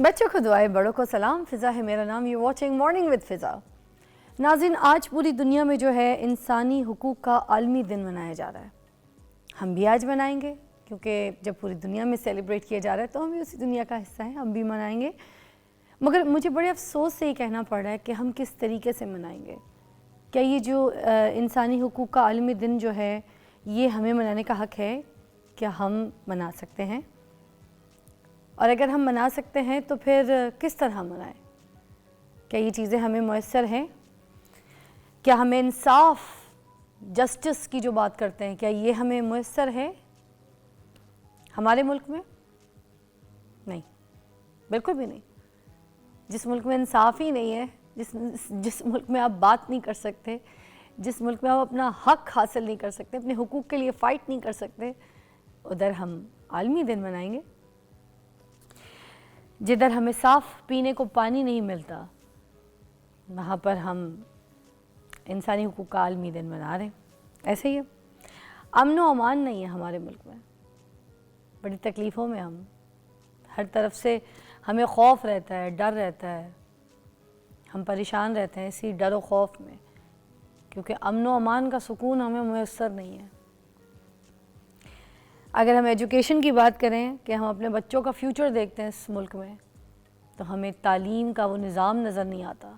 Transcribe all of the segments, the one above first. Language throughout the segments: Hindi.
बच्चों को दुआएं, बड़ों को सलाम। फ़िज़ा है मेरा नाम। यू वॉचिंग मॉर्निंग विद फ़िज़ा। नाज़रीन, आज पूरी दुनिया में जो है इंसानी हुकूक़ का आलमी दिन मनाया जा रहा है। हम भी आज मनाएंगे, क्योंकि जब पूरी दुनिया में सेलिब्रेट किया जा रहा है तो हम भी उसी दुनिया का हिस्सा हैं, हम भी मनाएंगे। मगर मुझे बड़े अफसोस से ये कहना पड़ रहा है कि हम किस तरीके से मनाएंगे। क्या ये जो इंसानी हुकूक़ का आलमी दिन जो है ये हमें मनाने का हक़ है? क्या हम मना सकते हैं? और अगर हम मना सकते हैं तो फिर किस तरह मनाएं? क्या ये चीज़ें हमें मुयस्सर हैं? क्या हमें इंसाफ, जस्टिस की जो बात करते हैं, क्या ये हमें मुयस्सर है हमारे मुल्क में? नहीं, बिल्कुल भी नहीं। जिस मुल्क में इंसाफ ही नहीं है, जिस मुल्क में आप बात नहीं कर सकते, जिस मुल्क में आप अपना हक हासिल नहीं कर सकते, अपने हुकूक के लिए फ़ाइट नहीं कर सकते, उधर हम आलमी दिन मनाएंगे। जिधर हमें साफ़ पीने को पानी नहीं मिलता, वहाँ पर हम इंसानी हुकूक का आलमी दिन मना रहे हैं। ऐसे ही है, अमन व अमान नहीं है हमारे मुल्क में। बड़ी तकलीफ़ों में हम, हर तरफ से हमें खौफ रहता है, डर रहता है, हम परेशान रहते हैं इसी डर व खौफ में, क्योंकि अमन व अमान का सुकून हमें मुयस्सर नहीं है। अगर हम एजुकेशन की बात करें कि हम अपने बच्चों का फ्यूचर देखते हैं इस मुल्क में, तो हमें तालीम का वो निज़ाम नज़र नहीं आता,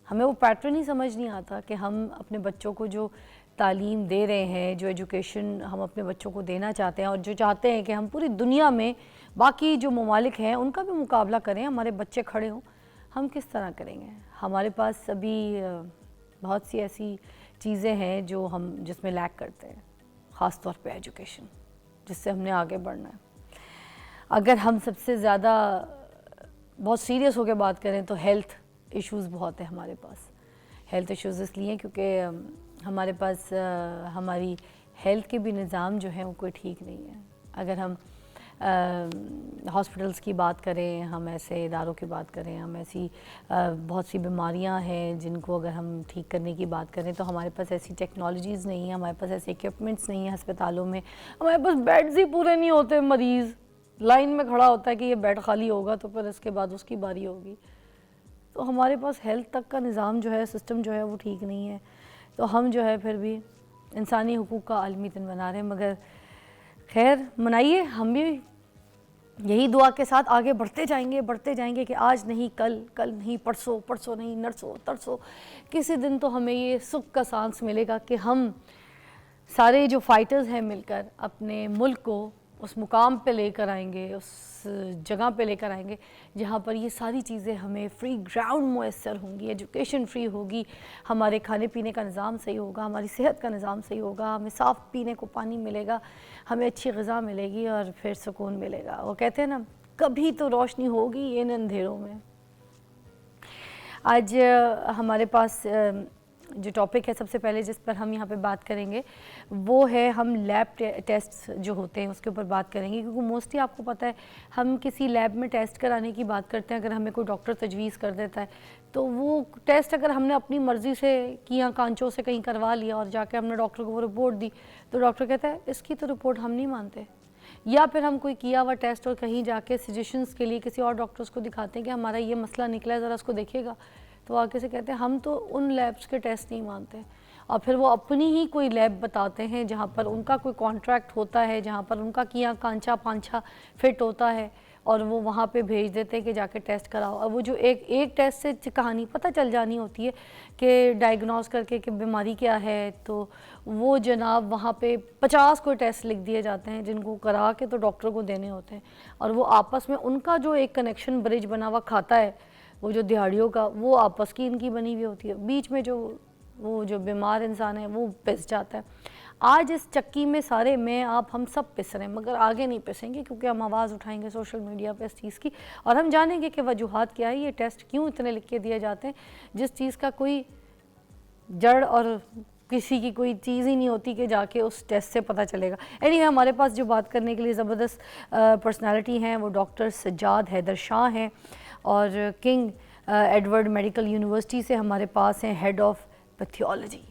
हमें वो पैटर्न ही समझ नहीं आता कि हम अपने बच्चों को जो तालीम दे रहे हैं, जो एजुकेशन हम अपने बच्चों को देना चाहते हैं और जो चाहते हैं कि हम पूरी दुनिया में बाकी जो ममालिक हैं उनका भी मुकाबला करें, हमारे बच्चे खड़े हों, हम किस तरह करेंगे? हमारे पास अभी बहुत सी ऐसी चीज़ें हैं जो हम जिसमें लैक करते हैं, ख़ास तौर पे एजुकेशन, जिससे हमने आगे बढ़ना है। अगर हम सबसे ज़्यादा बहुत सीरियस होकर बात करें तो हेल्थ इश्यूज़ बहुत है हमारे पास। हेल्थ इश्यूज़ इसलिए क्योंकि हमारे पास हमारी हेल्थ के भी निज़ाम जो हैं वो कोई ठीक नहीं है। अगर हम हॉस्पिटल्स की बात करें, हम ऐसे इदारों की बात करें, हम ऐसी बहुत सी बीमारियां हैं जिनको अगर हम ठीक करने की बात करें तो हमारे पास ऐसी टेक्नोलॉजीज़ नहीं है, हमारे पास ऐसे इक्विपमेंट्स नहीं है अस्पतालों में, हमारे पास बेड्स ही पूरे नहीं होते। मरीज़ लाइन में खड़ा होता है कि ये बेड खाली होगा तो फिर इसके बाद उसकी बारी होगी। तो हमारे पास हेल्थ तक का निज़ाम जो है, सिस्टम जो है वो ठीक नहीं है। तो हम जो है फिर भी इंसानी हुकूक़ का आलमी दिन मना रहे हैं। मगर खैर, मनाइए, हम भी यही दुआ के साथ आगे बढ़ते जाएंगे कि आज नहीं कल, कल नहीं परसों, परसों नहीं नरसों तरसों, किसी दिन तो हमें ये सुख का सांस मिलेगा कि हम सारे जो फाइटर्स हैं मिलकर अपने मुल्क को उस मुकाम पे लेकर आएंगे, उस जगह पे लेकर आएंगे जहाँ पर ये सारी चीज़ें हमें फ्री ग्राउंड मुयस्सर होंगी, एजुकेशन फ्री होगी, हमारे खाने पीने का निज़ाम सही होगा, हमारी सेहत का निज़ाम सही होगा, हमें साफ़ पीने को पानी मिलेगा, हमें अच्छी ग़िज़ा मिलेगी और फिर सुकून मिलेगा। वो कहते हैं ना, कभी तो रोशनी होगी इन अंधेरों में। आज हमारे पास जो टॉपिक है सबसे पहले जिस पर हम यहाँ पे बात करेंगे वो है, हम लैब टेस्ट जो होते हैं उसके ऊपर बात करेंगे। क्योंकि मोस्टली आपको पता है हम किसी लैब में टेस्ट कराने की बात करते हैं, अगर हमें कोई डॉक्टर तजवीज़ कर देता है तो वो टेस्ट अगर हमने अपनी मर्ज़ी से किया, कांचों से कहीं करवा लिया और जाके हमने डॉक्टर को वो रिपोर्ट दी, तो डॉक्टर कहता है इसकी तो रिपोर्ट हम नहीं मानते। या फिर हम कोई किया हुआ टेस्ट और कहीं जाके सजेशंस के लिए किसी और डॉक्टर्स को दिखाते हैं कि हमारा ये मसला निकला है, ज़रा उसको देखिएगा, तो आगे से कहते हैं हम तो उन लैब्स के टेस्ट नहीं मानते। और फिर वो अपनी ही कोई लैब बताते हैं जहाँ पर उनका कोई कॉन्ट्रैक्ट होता है, जहाँ पर उनका किया कांचा पांछा फिट होता है और वो वहाँ पे भेज देते हैं कि जाके टेस्ट कराओ। और वो जो एक टेस्ट से कहानी पता चल जानी होती है कि डायग्नोस करके कि बीमारी क्या है, तो वो जनाब वहाँ पे 50 कोई टेस्ट लिख दिए जाते हैं जिनको करा के तो डॉक्टर को देने होते हैं। और वो आपस में उनका जो एक कनेक्शन ब्रिज बना हुआ खाता है, वो जो दिहाड़ियों का, वो आपस की इनकी बनी हुई होती है, बीच में वो जो बीमार इंसान है वो पिस जाता है। आज इस चक्की में सारे मैं आप हम सब पिस रहे हैं, मगर आगे नहीं पिसेंगे क्योंकि हम आवाज़ उठाएंगे सोशल मीडिया पे इस चीज़ की और हम जानेंगे कि वजूहात क्या है, ये टेस्ट क्यों इतने लिख के दिए जाते हैं जिस चीज़ का कोई जड़ और किसी की कोई चीज़ ही नहीं होती कि जाके उस टेस्ट से पता चलेगा। एनीवे, हमारे पास जो बात करने के लिए ज़बरदस्त पर्सनालिटी हैं वो डॉक्टर सज्जाद हैदर शाह हैं और किंग एडवर्ड मेडिकल यूनिवर्सिटी से हमारे पास हैं हेड ऑफ पैथोलॉजी।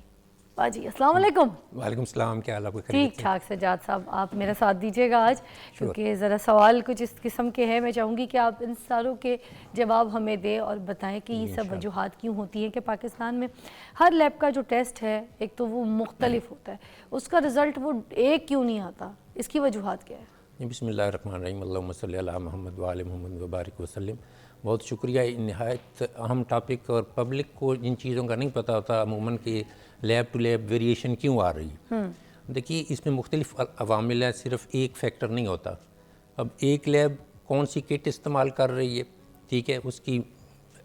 बाजी अस्सलाम वालेकुम। वालेकुम सलाम, क्या हाल आपका? ठीक ठाक सजाद साहब, आप मेरा साथ दीजिएगा आज, क्योंकि ज़रा सवाल कुछ इस किस्म के हैं। मैं चाहूँगी कि आप इन सारों के जवाब हमें दें और बताएं कि ये सब वजूहात क्यों होती हैं कि पाकिस्तान में हर लैब का जो टेस्ट है एक तो वो मुख्तलिफ होता है, उसका रिज़ल्ट वो एक क्यों नहीं आता, इसकी वजूहात क्या है? बिस्मिल्लाहिर्रहमानिर्रहीम, अल्लाहुम्मा सल्ली अला मोहम्मद व आले मोहम्मद व बारिक वसल्लम। बहुत शुक्रिया। नहायत अहम टॉपिक और पब्लिक को इन चीज़ों का नहीं पता होता अमूमन कि लैब टू लैब वेरिएशन क्यों आ रही है। देखिए, इसमें मुख्तलिफ अवामिल है, सिर्फ एक फैक्टर नहीं होता। अब एक लैब कौन सी किट इस्तेमाल कर रही है, ठीक है, उसकी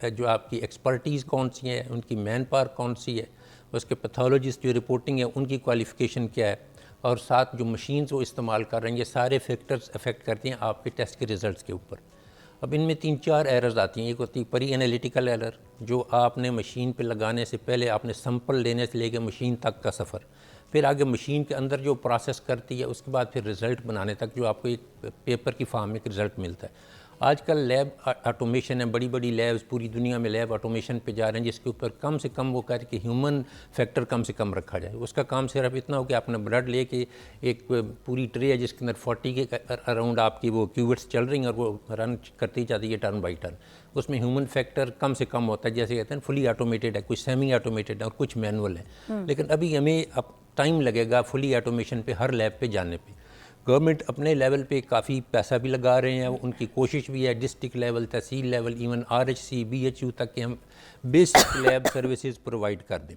जो आपकी एक्सपर्टीज़ कौन सी है, उनकी मैन पावर कौन सी है, उसके पैथोलॉजिस्ट जो रिपोर्टिंग है उनकी क्वालिफ़िकेशन क्या है, और साथ जो मशीन्स वो इस्तेमाल कर रहे हैं, ये सारे फैक्टर्स अफेक्ट करती हैं आपके टेस्ट के रिज़ल्ट्स के ऊपर। अब इनमें 3-4 एरर्स आती हैं। एक होती है परी एनालिटिकल एरर, जो आपने मशीन पे लगाने से पहले आपने सैंपल लेने से लेकर मशीन तक का सफ़र, फिर आगे मशीन के अंदर जो प्रोसेस करती है, उसके बाद फिर रिज़ल्ट बनाने तक जो आपको एक पेपर की फॉर्म में एक रिज़ल्ट मिलता है। आजकल लैब ऑटोमेशन है, बड़ी बड़ी लैब्स पूरी दुनिया में लैब ऑटोमेशन पे जा रहे हैं, जिसके ऊपर कम से कम वो कर कि ह्यूमन फैक्टर कम से कम रखा जाए। उसका काम सिर्फ इतना हो कि आपने ब्लड लेके एक पूरी ट्रे है जिसके अंदर 40 के अराउंड आपकी वो क्यूबिट्स चल रही हैं और वो रन करती जाती है टर्न बाई टर्न। उसमें ह्यूमन फैक्टर कम से कम होता है, जैसे कहते हैं फुली ऑटोमेटेड है, कुछ सेमी ऑटोमेटेड है और कुछ मैनुअल है। लेकिन अभी हमें अब टाइम लगेगा फुली ऑटोमेशन पे हर लैब पे जाने पे। गवर्नमेंट अपने लेवल पे काफ़ी पैसा भी लगा रहे हैं, उनकी कोशिश भी है डिस्ट्रिक्ट लेवल, तहसील लेवल, इवन RHC BHU तक के हम बेसिक लैब सर्विसेज प्रोवाइड कर दें।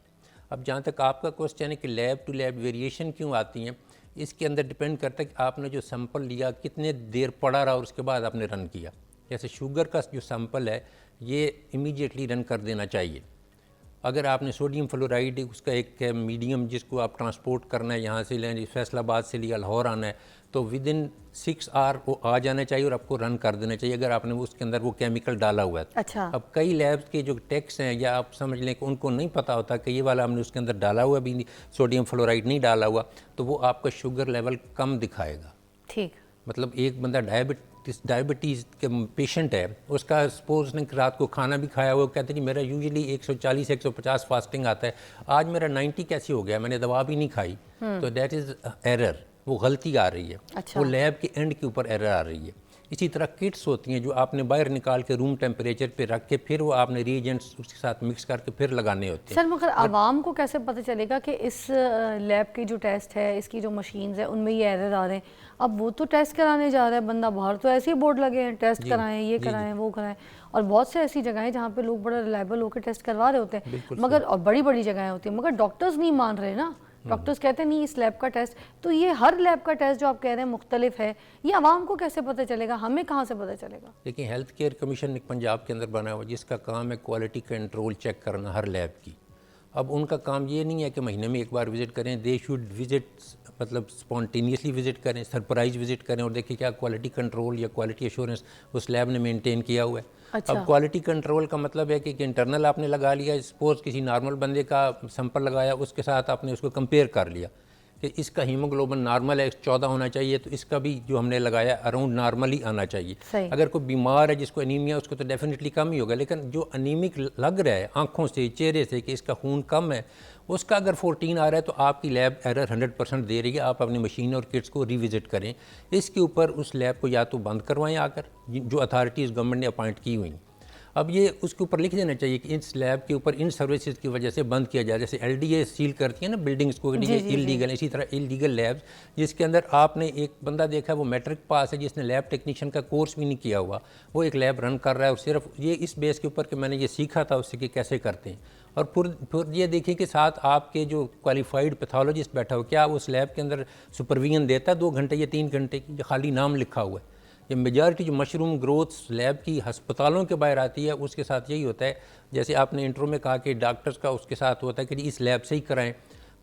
अब जहाँ तक आपका क्वेश्चन है कि लैब टू लैब वेरिएशन क्यों आती हैं, इसके अंदर डिपेंड करता है कि आपने जो सैंपल लिया कितने देर पड़ा रहा और उसके बाद आपने रन किया। जैसे शुगर का जो सैंपल है ये इमीडिएटली रन कर देना चाहिए। अगर आपने सोडियम फ्लोराइड उसका एक मीडियम जिसको आप ट्रांसपोर्ट करना है, यहाँ से लें फैसलाबाद से लिया लाहौर आना है, तो विद इन 6 आवर वो आ जाना चाहिए और आपको रन कर देना चाहिए, अगर आपने उसके अंदर वो केमिकल डाला हुआ है। अच्छा। अब कई लैब्स के जो टेक्स हैं या आप समझ लें कि उनको नहीं पता होता कि ये वाला हमने उसके अंदर डाला हुआ भी नहीं, सोडियम फ्लोराइड नहीं डाला हुआ, तो वो आपका शुगर लेवल कम दिखाएगा। ठीक। मतलब एक बंदा डायबिटीज़ के पेशेंट है, उसका सपोज ने रात को खाना भी खाया हुआ, कहते नहीं मेरा यूजुअली 140-150 फास्टिंग आता है, आज मेरा 90 कैसे हो गया, मैंने दवा भी नहीं खाई, तो दैट इज़ एरर, वो गलती आ रही है। अच्छा। वो लैब के एंड के ऊपर एरर आ रही है। इसी तरह किट्स होती हैं जो आपने बाहर निकाल के रूम टेम्परेचर पे रख के फिर वो आपने रिएजेंट्स उसके साथ मिक्स करके फिर लगाने होते हैं। सर मगर आवाम को कैसे पता चलेगा कि इस लैब की जो टेस्ट है, इसकी जो मशीन्स है उनमें ये एरर आ रहे हैं? अब वो तो टेस्ट कराने जा रहा है बंदा, बाहर तो ऐसे ही बोर्ड लगे हैं टेस्ट कराएं, ये कराएं, वो कराएं, और बहुत से ऐसी जगहें जहाँ पे लोग बड़ा रिलायबल होकर टेस्ट करवा रहे होते हैं, मगर और बड़ी बड़ी जगहें होती हैं, मगर डॉक्टर्स नहीं मान रहे ना। डॉक्टर्स कहते हैं नहीं इस लैब का टेस्ट, तो ये हर लैब का टेस्ट जो आप कह रहे हैं मुख्तलिफ है, ये आवाम को कैसे पता चलेगा, हमें कहाँ से पता चलेगा? देखिए, हेल्थ केयर कमीशन एक पंजाब के अंदर बना हुआ जिसका काम है क्वालिटी कंट्रोल चेक करना हर लैब की। अब उनका काम ये नहीं है कि महीने में एक बार विज़िट करें, दे शुड विज़िट, मतलब स्पॉन्टेनियसली विज़िट करें, सरप्राइज विज़िट करें और देखिए क्या क्वालिटी कंट्रोल या क्वालिटी एश्योरेंस उस लैब ने मेंटेन किया हुआ है। अच्छा। अब क्वालिटी कंट्रोल का मतलब है कि इंटरनल आपने लगा लिया, सपोज किसी नॉर्मल बंदे का सैंपल लगाया, उसके साथ आपने उसको कंपेयर कर लिया कि इसका हीमोग्लोबिन नॉर्मल है 14 होना चाहिए, तो इसका भी जो हमने लगाया अराउंड नॉर्मल ही आना चाहिए। अगर कोई बीमार है जिसको एनीमिया, उसको तो डेफिनेटली कम ही होगा, लेकिन जो अनीमिक लग रहा है आंखों से, चेहरे से कि इसका खून कम है, उसका अगर 14 आ रहा है तो आपकी लैब एरर 100% दे रही है। आप अपनी मशीन और किट्स को रिविज़िट करें, इसके ऊपर उस लैब को या तो बंद करवाएं आकर, जो अथॉरिटीज़ गवर्नमेंट ने अपॉइंट की हुई। अब ये उसके ऊपर लिख देना चाहिए कि इस लैब के ऊपर इन सर्विसेज की वजह से बंद किया जाए। जैसे LDA सील करती है ना बिल्डिंग्स को, इलीगल, इसी तरह इलीगल लैब्स जिसके अंदर आपने एक बंदा देखा वो मैट्रिक पास है, जिसने लैब टेक्नीशियन का कोर्स भी नहीं किया हुआ, वो एक लैब रन कर रहा है और सिर्फ ये इस बेस के ऊपर कि मैंने ये सीखा था उससे कि कैसे करते हैं। और फिर ये देखिए कि साथ आपके जो क्वालिफाइड पैथोलॉजिस्ट बैठा हो, क्या उस लैब के अंदर सुपरविजन देता है 2 घंटे या 3 घंटे की, या खाली नाम लिखा हुआ है। ये मेजॉरिटी जो मशरूम ग्रोथ लैब की हस्पतालों के बाहर आती है, उसके साथ यही होता है, जैसे आपने इंट्रो में कहा कि डॉक्टर्स का उसके साथ होता है कि इस लैब से ही कराएं,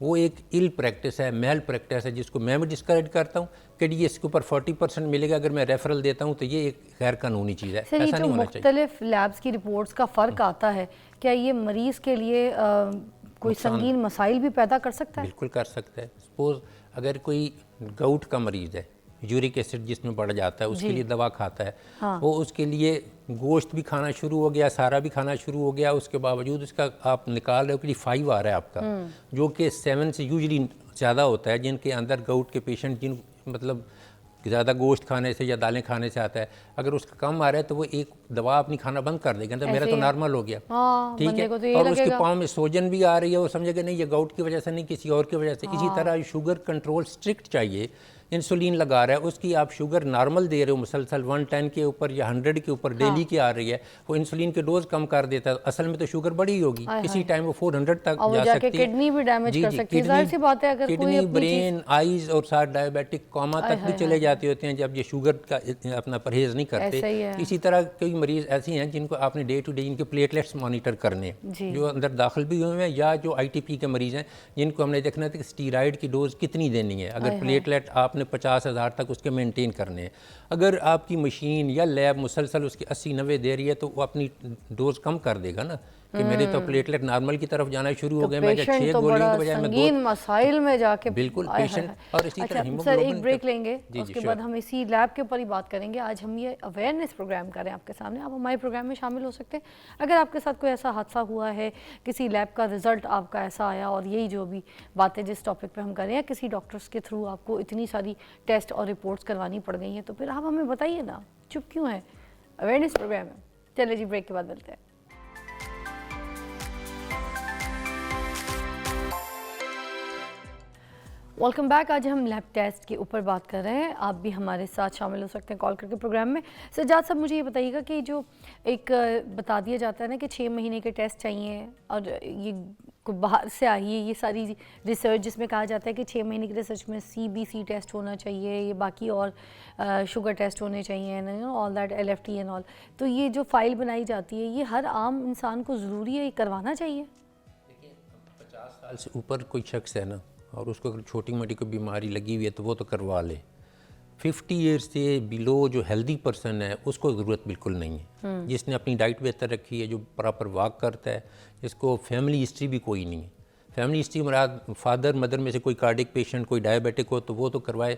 वो एक इल प्रैक्टिस है, मेल प्रैक्टिस है, जिसको मैं भी डिस्करेज करता हूँ कि ये इसके ऊपर 40% मिलेगा अगर मैं रेफरल देता हूँ, तो ये एक गैर कानूनी चीज़ है, ऐसा नहीं होना चाहिए। मुख्तलिफ लैब्स की रिपोर्ट्स का फ़र्क आता है, क्या ये मरीज़ के लिए कोई संगीन मसाइल भी पैदा कर सकता है? बिल्कुल कर सकता है। सपोज अगर कोई गाउट का मरीज़ है, यूरिक एसिड जिसमें बढ़ जाता है, उसके लिए दवा खाता है। हाँ। वो उसके लिए गोश्त भी खाना शुरू हो गया, सारा भी खाना शुरू हो गया, उसके बावजूद उसका आप निकाल रहे हो कि 5 आ रहा है आपका, जो कि 7 से यूजली ज़्यादा होता है। जिनके अंदर गाउट के पेशेंट, जिन मतलब ज़्यादा गोश्त खाने से या दालें खाने से आता है, अगर उसका कम आ रहा है तो वो एक दवा अपनी खाना बंद कर देगा, तो मेरा तो नॉर्मल हो गया। हाँ, ठीक बंदे है, को तो यही और उसके लगेगा। पाँव में सोजन भी आ रही है, वो समझेगा नहीं ये गाउट की वजह से नहीं, किसी और की वजह से। इसी तरह शुगर कंट्रोल स्ट्रिक्ट चाहिए। इंसुलिन लगा रहा है, उसकी आप शुगर नॉर्मल दे रहे हो मुसलसल 110 के ऊपर या 100 के ऊपर डेली की आ रही है, वो इंसुलिन के डोज कम कर देता है, असल में तो शुगर बड़ी होगी, किसी टाइम वो 400 तक और वो जा जाके सकती है। किडनी भी डैमेज जी कर जी, सकती है। जाहिर सी बात है, अगर कोई किडनी, अपनी ब्रेन, आईज और साथ डायबिटिक कोमा तक भी चले जाते होते हैं जब ये शुगर का अपना परहेज नहीं करते। ऐसा ही है। इसी तरह कई मरीज ऐसे हैं जिनको आपने डे टू डे इनके प्लेटलेट्स मॉनिटर करने, जो अंदर दाखिल भी हुए हैं या जो ITP के मरीज हैं, जिनको हमने देखना है कि स्टीराइड की डोज कितनी देनी है। अगर प्लेटलेट आपने 50,000 तक उसके मेंटेन करने हैं, अगर आपकी मशीन या लैब मुसलसल उसकी 80-90 दे रही है तो वो अपनी डोज कम कर देगा ना, कि मेरे तो प्लेटलेट नॉर्मल की तरफ जाना शुरू हो गए, मैं 6 गोलियों के बजाय मैं 2 संगीन मसाइल में जाके बिल्कुल पेशेंट। और इसी तरह सर हीमोग्लोबिन एक ब्रेक लेंगे, जी, उसके sure। बाद हम इसी लैब के ऊपर ही बात करेंगे। आज हम ये अवेयरनेस प्रोग्राम कर रहे हैं आपके सामने, आप हमारे प्रोग्राम में शामिल हो सकते हैं। अगर आपके साथ कोई ऐसा हादसा हुआ है, किसी लैब का रिजल्ट आपका ऐसा आया, और यही जो भी बातें जिस टॉपिक पे हम कर रहे हैं, किसी डॉक्टर्स के थ्रू आपको इतनी सारी टेस्ट और रिपोर्ट्स करवानी पड़ गई हैं, तो फिर आप हमें बताइए ना, चुप क्यों है। अवेयरनेस प्रोग्राम है। चलिए जी, ब्रेक के बाद मिलते हैं। Welcome back. आज हम लैब टेस्ट के ऊपर बात कर रहे हैं। आप भी हमारे साथ शामिल हो सकते हैं कॉल करके प्रोग्राम में। सज्जाद साहब, मुझे ये बताइएगा कि जो एक बता दिया जाता है ना कि 6 महीने के टेस्ट चाहिए, और ये बाहर से आई है ये सारी रिसर्च जिसमें कहा जाता है कि 6 महीने की रिसर्च में CBC टेस्ट होना चाहिए, ये बाकी और शुगर टेस्ट होने चाहिए, all that LFT and all. तो ये जो फाइल बनाई जाती है, ये हर आम इंसान को ज़रूरी है, ये करवाना चाहिए? देखिए, 50 साल से ऊपर कोई शख्स है ना, और उसको अगर छोटी मोटी कोई बीमारी लगी हुई है तो वो तो करवा ले। 50 ईयर्स से बिलो जो हेल्दी पर्सन है उसको ज़रूरत बिल्कुल नहीं है। जिसने अपनी डाइट बेहतर रखी है, जो प्रॉपर वॉक करता है, जिसको फैमिली हिस्ट्री भी कोई नहीं है। फैमिली हिस्ट्री मुराद फादर मदर में से कोई कार्डिक पेशेंट, कोई डायबिटिक हो तो वो तो करवाए।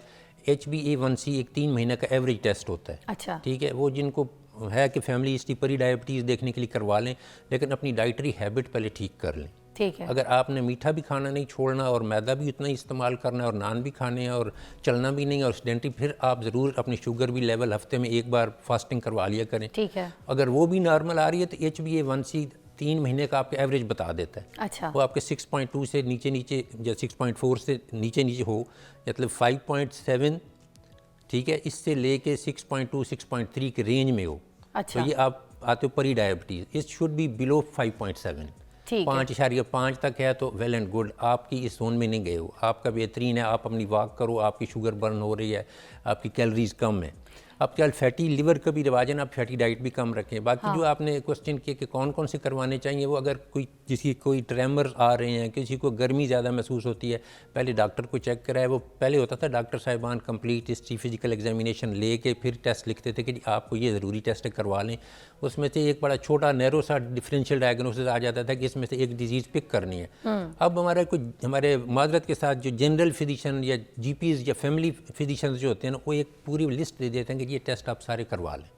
HbA1c एक 3 महीने का एवरेज टेस्ट होता है। अच्छा, ठीक है, वो जिनको है कि फैमिली हिस्ट्री पर ही डायबिटीज़ देखने के लिए करवा लें, लेकिन अपनी डाइटरी हैबिट पहले ठीक कर लें। ठीक है। अगर आपने मीठा भी खाना नहीं छोड़ना और मैदा भी उतना ही इस्तेमाल करना है और नान भी खाने हैं और चलना भी नहीं और सेडेंटरी, फिर आप ज़रूर अपनी शुगर भी लेवल हफ्ते में एक बार फास्टिंग करवा लिया करें। ठीक है। अगर वो भी नॉर्मल आ रही है तो HbA1c 3 महीने का आपका एवरेज बता देता है। अच्छा, वो आपके 6.2 से नीचे या 6.4 से नीचे हो, मतलब 5.7, ठीक है, इससे लेके 6.2 6.3 के रेंज में हो। अच्छा, तो ये आप आते हो परी diabetes, it should be below 5.7। 5.5 तक है तो वेल एंड गुड, आपकी इस जोन में नहीं गए हो, आपका बेहतरीन है। आप अपनी वॉक करो, आपकी शुगर बर्न हो रही है, आपकी कैलोरीज कम है। अब क्या फैटी लिवर का भी रिवाज है ना, आप फैटी डाइट भी कम रखें। बाकी जो आपने क्वेश्चन किया कि कौन कौन से करवाने चाहिए, वो अगर कोई ट्रेमर आ रहे हैं, किसी को गर्मी ज़्यादा महसूस होती है, पहले डॉक्टर को चेक कराए। वो पहले होता था डॉक्टर साहिबान कंप्लीट हिस्ट्री फिजिकल एग्जामिनेशन ले के फिर टेस्ट लिखते थे कि आपको ये ज़रूरी टेस्ट करवा लें। उसमें से एक बड़ा छोटा नैरो सा डिफरेंशियल डायग्नोसिस आ जाता था कि इसमें से एक डिजीज़ पिक करनी है। अब हमारे माजरत के साथ जो जनरल फिजिशियन या GPs या फैमिली फिजिशियन जो होते हैं ना, वो एक पूरी लिस्ट दे देते हैं कि ये टेस्ट आप सारे करवा लें।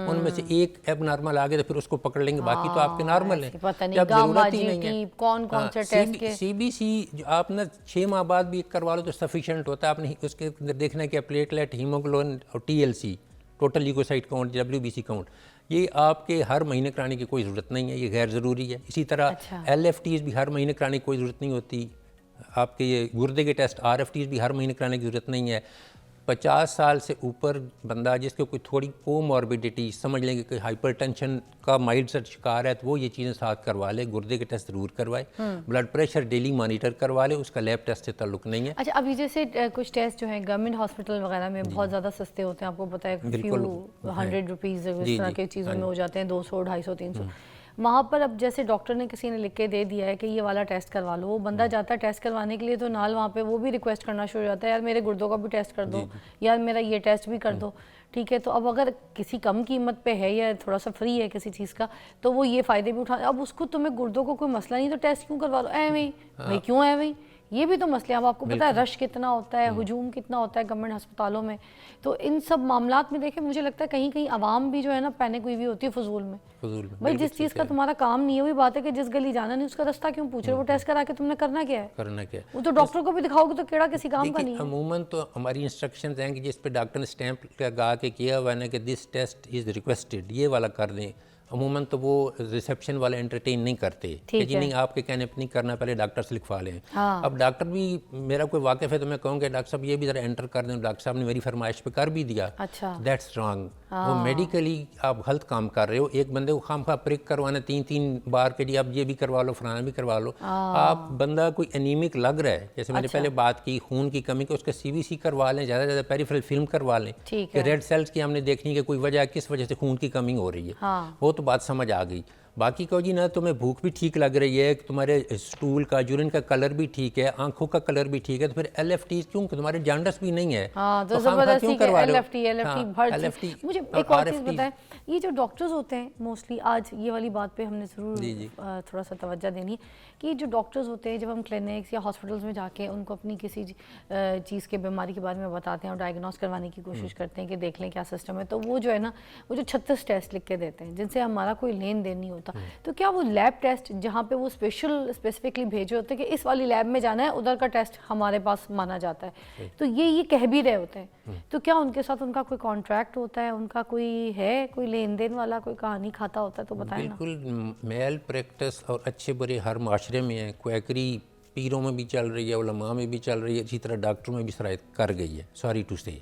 उनमें से एक एब नॉर्मल आ गया तो फिर उसको पकड़ लेंगे, बाकी तो आपके नॉर्मल है, जब ज़रूरत ही नहीं है। कौन से टेस्ट के CBC जो आप ना 6 माह बाद भी करवा लो तो सफिशिएंट होता है। आपने उसके अंदर देखना है कि प्लेटलेट, हीमोग्लोबिन और TLC, total leucocyte count, WBC count, ये आपके हर महीने कराने की कोई ज़रूरत नहीं है, ये गैर ज़रूरी है। इसी तरह LFTs भी हर महीने कराने की कोई ज़रूरत नहीं होती। आपके ये गुर्दे के टेस्ट RFTs भी हर महीने कराने की ज़रूरत नहीं है। 50 साल से ऊपर बंदा जिसको कोई थोड़ी कोमॉर्बिडिटी, समझ लेंगे कि हाइपरटेंशन का माइल्ड सा शिकार है, तो वो ये चीज़ें साथ करवा ले। गुर्दे के टेस्ट ज़रूर करवाए, ब्लड प्रेशर डेली मॉनिटर करवा ले, उसका लैब टेस्ट से ताल्लुक नहीं है। अच्छा, अभी जैसे कुछ टेस्ट जो हैं गवर्नमेंट हॉस्पिटल वगैरह में बहुत ज़्यादा सस्ते होते हैं, आपको पता है, फ्यू 100 रुपीज़ इस तरह की चीज़ों में हो जाते हैं, 200 250 300। वहाँ पर अब जैसे डॉक्टर ने किसी ने लिख के दे दिया है कि ये वाला टेस्ट करवा लो, वो बंदा जाता है टेस्ट करवाने के लिए, तो नाल वहाँ पे वो भी रिक्वेस्ट करना शुरू हो जाता है, यार मेरे गुर्दों का भी टेस्ट कर दो, यार मेरा ये टेस्ट भी कर दो। ठीक है, तो अब अगर किसी कम कीमत पे है या थोड़ा सा फ्री है किसी चीज़ का, तो वो ये फ़ायदे भी उठा। अब उसको तुम्हें गुर्दों को कोई मसला नहीं तो टेस्ट क्यों करवा लो? ऐवें ही भाई, क्यों ऐवें ही ये भी तो मसले हैं। अब आपको पता है रश कितना होता है, हुजूम कितना होता है गवर्नमेंट अस्पतालों में। तो इन सब मामलात में देखें, मुझे लगता है कहीं कहीं आवाम भी जो है ना पैनिक हुई हुई होती है फजूल में। भाई जिस चीज़ का तुम्हारा काम नहीं है, वही बात है कि जिस गली जाना नहीं उसका रास्ता क्यों पूछ रहे हो? वो टेस्ट करा के तुमने करना क्या है? करना क्या है? वो तो डॉक्टर को भी दिखाओगे तो केड़ा किसी काम का नहीं है। अमूमन तो हमारी इंस्ट्रक्शंस हैं कि जिस पे डॉक्टर ने स्टैंप लगा के किया हुआ है ना कि दिस टेस्ट इज़ रिक्वेस्टेड, ये वाला कर दें। अमूमन तो वो रिसेप्शन वाले एंटरटेन नहीं करते कि जी नहीं आपके कहने पर नहीं करना, पहले डॉक्टर से लिखवा लें। हाँ। अब डॉक्टर भी मेरा कोई वाकिफ़ है तो मैं कहूँगा डॉक्टर साहब ये भी ज़रा एंटर कर दें। डॉक्टर साहब ने मेरी फरमाइश पे कर भी दिया। अच्छा, दैट्स रॉन्ग। वो मेडिकली आप गलत काम कर रहे हो। एक बंदे को खाम खा प्रिक करवाना 3-3 बार के लिए, आप ये भी करवा लो फलाना भी करवा लो। आप बंदा कोई एनीमिक लग रहा है, जैसे मैंने पहले बात की खून की कमी को, उसका CBC करवा लें, ज़्यादा से ज़्यादा पेरिफेरल फिल्म करवा लें ठीक कि है। रेड सेल्स की हमने देखनी कि कोई वजह किस वजह से खून की कमी हो रही है। हाँ। वो तो बात समझ आ गई। बाकी कहो जी ना तुम्हें भूख भी ठीक लग रही है, तुम्हारे स्टूल का यूरिन का कलर भी ठीक है, आंखों का कलर भी ठीक है, तो फिर LFT क्यों? तुम्हारे जॉन्डिस भी नहीं है। हाँ, तो खामखा जबरदस्ती के करवा रहे हो? LFT भर चीज़। LFT मुझे और एक और चीज़ RFT। बताएं, ये जो डॉक्टर्स होते हैं मोस्टली, आज ये वाली बात पे हमने ज़रूर थोड़ा सा तवज्जो देनी है कि जो डॉक्टर्स होते हैं, जब हम क्लिनिक्स या हॉस्पिटल्स में जाके उनको अपनी किसी चीज़ के बीमारी के बारे में बताते हैं और डायग्नोस करवाने की कोशिश करते हैं कि देख लें क्या सिस्टम है, तो वो जो है ना वो जो 36 टेस्ट लिख के देते हैं जिनसे हमारा कोई लेन देन नहीं होता। तो क्या वो लैब टेस्ट जहाँ पे वो स्पेसिफिकली भेजे होते हैं कि इस वाली लैब में जाना है, उधर का टेस्ट हमारे पास माना जाता है, तो ये कह भी रहे होते हैं, तो क्या उनके साथ उनका कोई कॉन्ट्रैक्ट होता है, उनका कोई लेन देन वाला कोई कहानी खाता होता है? तो बताएं ना। बिल्कुल मेल प्रैक्टिस और अच्छे बुरे हर माशरे में है। क्वैकरी पीरों में भी चल रही है, उलमा में भी चल रही है, इसी तरह डॉक्टरों में भी शरायत कर गई है। सॉरी टू से